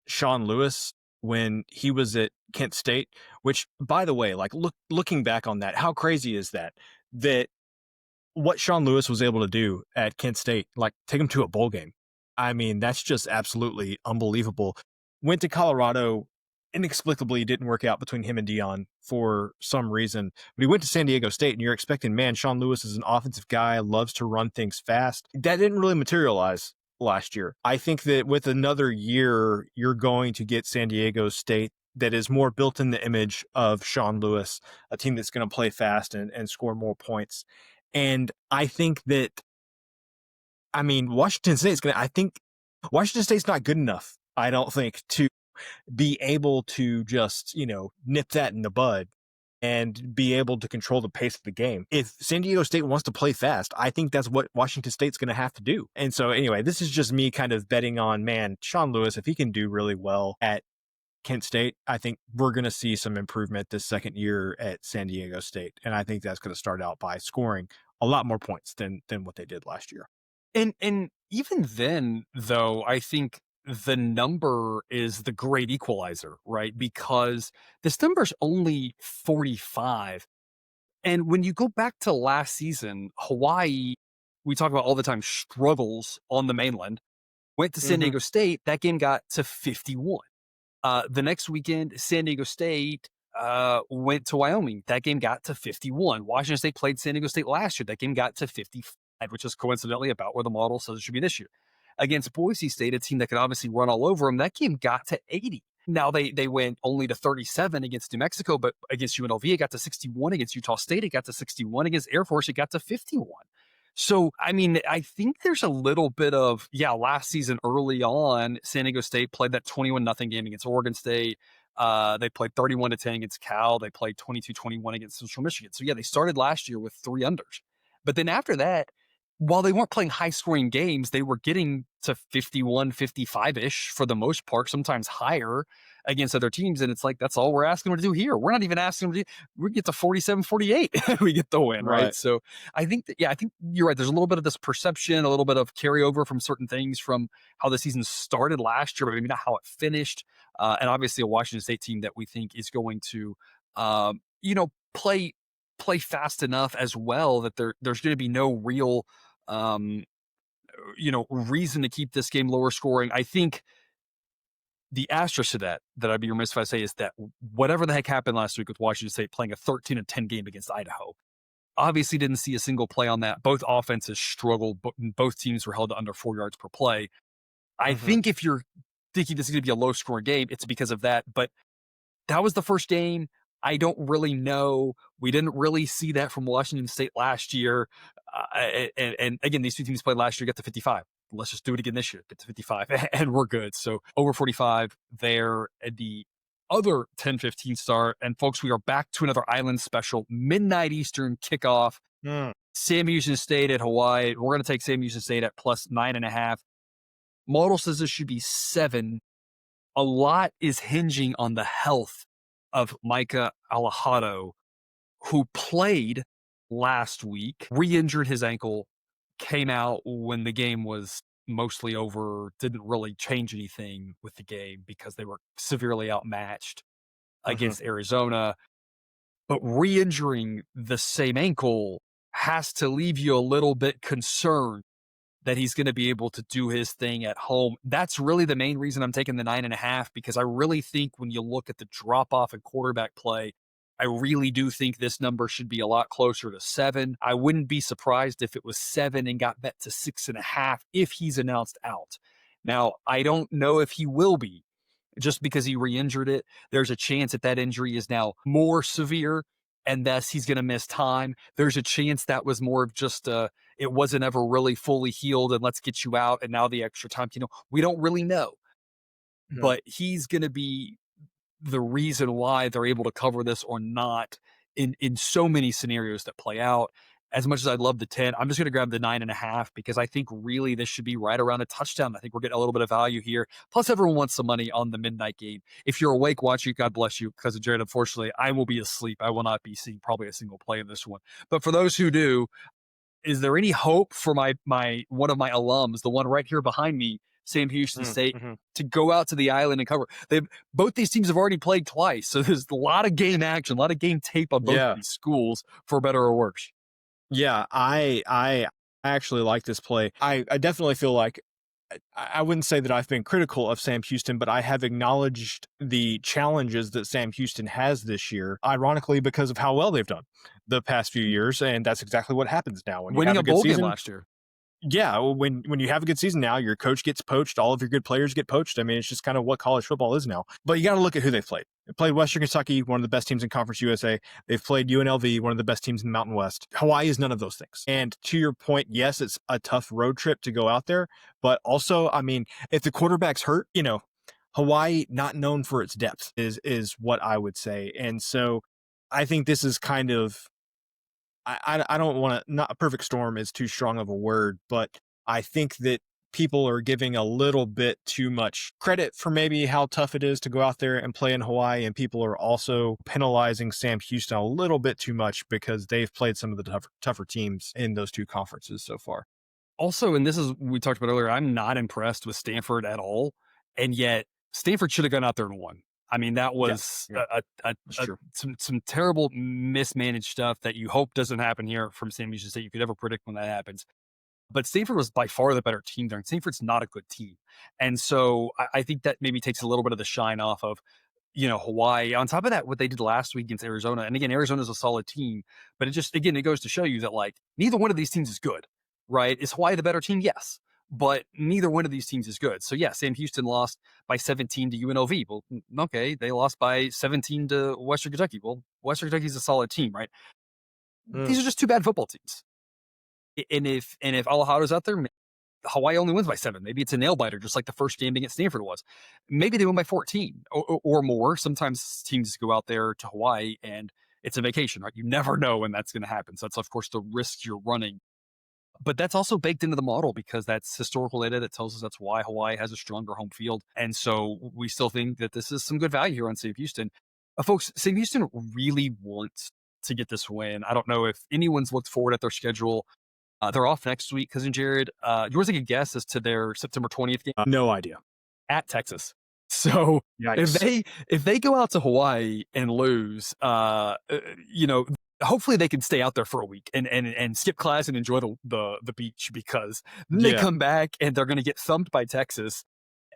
Sean Lewis when he was at Kent State, which, by the way, like looking back on that, how crazy is that what Sean Lewis was able to do at Kent State, like take him to a bowl game. I mean, that's just absolutely unbelievable. Went to Colorado, inexplicably didn't work out between him and Deion for some reason. But he went to San Diego State, and you're expecting, man, Sean Lewis is an offensive guy, loves to run things fast. That didn't really materialize last year. I think that with another year, you're going to get San Diego State that is more built in the image of Sean Lewis, a team that's going to play fast and score more points. And I think that, I mean, Washington State's not good enough, I don't think, to be able to just, nip that in the bud and be able to control the pace of the game. If San Diego State wants to play fast, I think that's what Washington State's going to have to do. And so anyway, this is just me kind of betting on, man, Sean Lewis, if he can do really well at Kent State, I think we're going to see some improvement this second year at San Diego State. And I think that's going to start out by scoring a lot more points than what they did last year. And even then, though, I think the number is the great equalizer, right? Because this number's only 45. And when you go back to last season, Hawaii, we talk about all the time, struggles on the mainland, went to San Diego State, that game got to 51. The next weekend, San Diego State went to Wyoming. That game got to 51. Washington State played San Diego State last year. That game got to 55, which is coincidentally about where the model says it should be this year. Against Boise State, a team that could obviously run all over them, that game got to 80. Now they went only to 37 against New Mexico, but against UNLV, it got to 61. Against Utah State, it got to 61. Against Air Force, it got to 51. So, I mean, I think there's a little bit of, last season early on, San Diego State played that 21-0 game against Oregon State. They played 31-10 against Cal. They played 22-21 against Central Michigan. So, they started last year with 3 unders. But then after that, while they weren't playing high scoring games, they were getting to 51, 55-ish for the most part, sometimes higher against other teams. And it's like, that's all we're asking them to do here. We're not even asking them to we get to 47, 48. We get the win, right? So I think I think you're right. There's a little bit of this perception, a little bit of carryover from certain things from how the season started last year, but maybe not how it finished. And obviously a Washington State team that we think is going to, play fast enough as well that there's going to be no real, reason to keep this game lower scoring. I think the asterisk to that I'd be remiss if I say is that whatever the heck happened last week with Washington State playing a 13-10 game against Idaho, obviously didn't see a single play on that. Both offenses struggled, but both teams were held to under 4 yards per play. I think if you're thinking this is going to be a low scoring game, it's because of that. But that was the first game. I don't really know. We didn't really see that from Washington State last year. And again, these two teams played last year, got to 55. Let's just do it again this year, get to 55, and we're good. So over 45 there at the other 10-15 start. And folks, we are back to another island special, midnight Eastern kickoff. Sam Houston State at Hawaii. We're going to take Sam Houston State at plus 9.5. Model says this should be 7. A lot is hinging on the health of Micah Alejado, who played last week, re-injured his ankle, came out when the game was mostly over, didn't really change anything with the game because they were severely outmatched against Arizona. But re-injuring the same ankle has to leave you a little bit concerned that he's going to be able to do his thing at home. That's really the main reason I'm taking the 9.5, because I really think when you look at the drop off in quarterback play, I really do think this number should be a lot closer to 7. I wouldn't be surprised if it was 7 and got bet to 6.5 if he's announced out. Now, I don't know if he will be, just because he re-injured it. There's a chance that injury is now more severe, and thus he's going to miss time. There's a chance that was more of just it wasn't ever really fully healed, and let's get you out, and now the extra time. We don't really know. But he's going to be the reason why they're able to cover this or not in so many scenarios that play out. As much as I'd love the 10, I'm just going to grab the 9.5 because I think really this should be right around a touchdown. I think we're getting a little bit of value here. Plus, everyone wants some money on the midnight game. If you're awake watching, God bless you. Because of Jared, unfortunately, I will be asleep. I will not be seeing probably a single play in this one. But for those who do, is there any hope for my one of my alums, the one right here behind me, Sam Houston State, to go out to the island and cover? Both these teams have already played twice, so there's a lot of game action, a lot of game tape on both of these schools, for better or worse. Yeah, I actually like this play. I definitely feel like I wouldn't say that I've been critical of Sam Houston, but I have acknowledged the challenges that Sam Houston has this year, ironically, because of how well they've done the past few years. And that's exactly what happens now. When winning you a have a bowl good season game last year. Yeah, when you have a good season now, your coach gets poached, all of your good players get poached. I mean, it's just kind of what college football is now. But you got to look at who they've played. They played Western Kentucky, one of the best teams in Conference USA. They've played UNLV, one of the best teams in the Mountain West. Hawaii is none of those things. And to your point, yes, it's a tough road trip to go out there. But also, I mean, if the quarterback's hurt, Hawaii, not known for its depth, is what I would say. And so I think this is kind of, I don't want to, not a perfect storm is too strong of a word, but I think that people are giving a little bit too much credit for maybe how tough it is to go out there and play in Hawaii. And people are also penalizing Sam Houston a little bit too much because they've played some of the tougher teams in those two conferences so far. Also, and this is, we talked about earlier, I'm not impressed with Stanford at all. And yet Stanford should have gone out there and won. I mean, that was some terrible mismanaged stuff that you hope doesn't happen here from Sam Houston State. You could never predict when that happens. But Stanford was by far the better team there. And Stanford's not a good team. And so I think that maybe takes a little bit of the shine off of, Hawaii. On top of that, what they did last week against Arizona. And again, Arizona's a solid team. But it goes to show you that, like, neither one of these teams is good, right? Is Hawaii the better team? Yes. But neither one of these teams is good. So, yeah, Sam Houston lost by 17 to UNLV. Well, okay, they lost by 17 to Western Kentucky. Well, Western Kentucky's a solid team, right? These are just two bad football teams. And if Alahado's out there, Hawaii only wins by 7. Maybe it's a nail biter, just like the first game against Stanford was. Maybe they win by 14 or more. Sometimes teams go out there to Hawaii and it's a vacation, right? You never know when that's going to happen. So that's, of course, the risk you're running. But that's also baked into the model because that's historical data that tells us that's why Hawaii has a stronger home field. And so we still think that this is some good value here on St. Houston. Folks, St. Houston really wants to get this win. I don't know if anyone's looked forward at their schedule. They're off next week, Cousin Jared. You want to take a guess as to their September 20th game? No idea. At Texas. So Yikes. if they go out to Hawaii and lose, you know, hopefully they can stay out there for a week and skip class and enjoy the beach, because then they Yeah. come back and they're going to get thumped by Texas.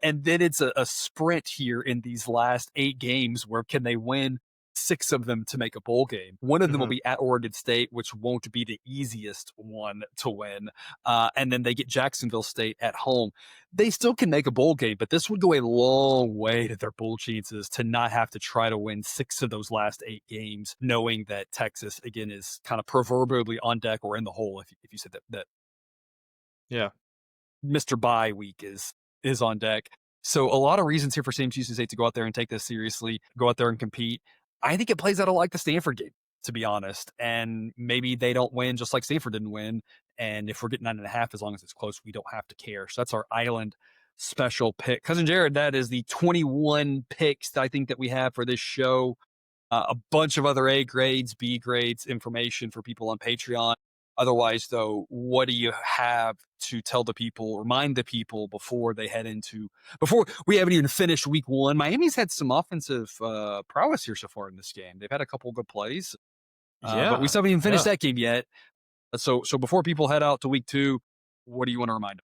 And then it's a sprint here in these last 8 games where can they win 6 of them to make a bowl game. One of them will be at Oregon State, which won't be the easiest one to win. And then they get Jacksonville State at home. They still can make a bowl game, but this would go a long way to their bowl chances to not have to try to win 6 of those last 8 games, knowing that Texas, again, is kind of proverbially on deck or in the hole, if you said that Yeah. Mr. Bye week is on deck. So a lot of reasons here for St. Houston State to go out there and take this seriously, go out there and compete. I think it plays out a lot like the Stanford game, to be honest. And maybe they don't win just like Stanford didn't win. And if we're getting 9.5, as long as it's close, we don't have to care. So that's our island special pick. Cousin Jared, that is the 21 picks that I think that we have for this show. A bunch of other A grades, B grades, information for people on Patreon. Otherwise, though, what do you have to tell the people, remind the people before we haven't even finished week 1? Miami's had some offensive prowess here so far in this game. They've had a couple of good plays, but we still haven't even finished that game yet. So before people head out to week 2, what do you want to remind them?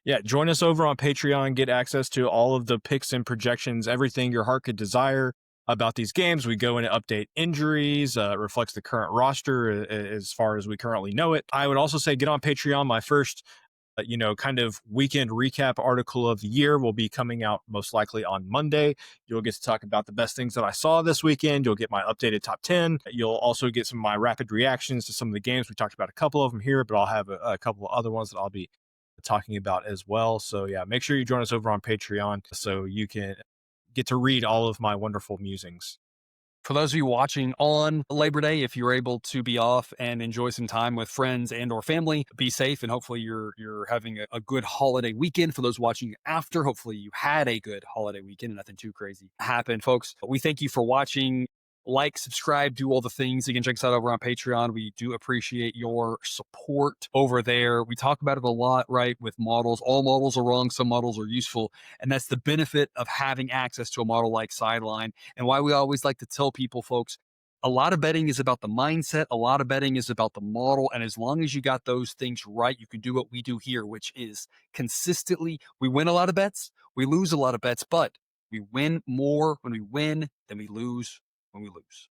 Yeah, join us over on Patreon. Get access to all of the picks and projections, everything your heart could desire about these games. We go in and update injuries, reflects the current roster as far as we currently know it. I would also say get on Patreon. My first, kind of weekend recap article of the year will be coming out most likely on Monday. You'll get to talk about the best things that I saw this weekend. You'll get my updated top 10. You'll also get some of my rapid reactions to some of the games. We talked about a couple of them here, but I'll have a couple of other ones that I'll be talking about as well. So yeah, make sure you join us over on Patreon so you can get to read all of my wonderful musings. For those of you watching on Labor Day, if you're able to be off and enjoy some time with friends and or family, be safe, and hopefully you're having a good holiday weekend. For those watching after, hopefully you had a good holiday weekend and nothing too crazy happened, folks. We thank you for watching. Like, subscribe, do all the things. Again, check us out over on Patreon. We do appreciate your support over there. We talk about it a lot, right, with models. All models are wrong. Some models are useful. And that's the benefit of having access to a model like Sideline, and why we always like to tell people, folks, a lot of betting is about the mindset. A lot of betting is about the model. And as long as you got those things right, you can do what we do here, which is consistently, we win a lot of bets, we lose a lot of bets, but we win more when we win than we lose when we lose.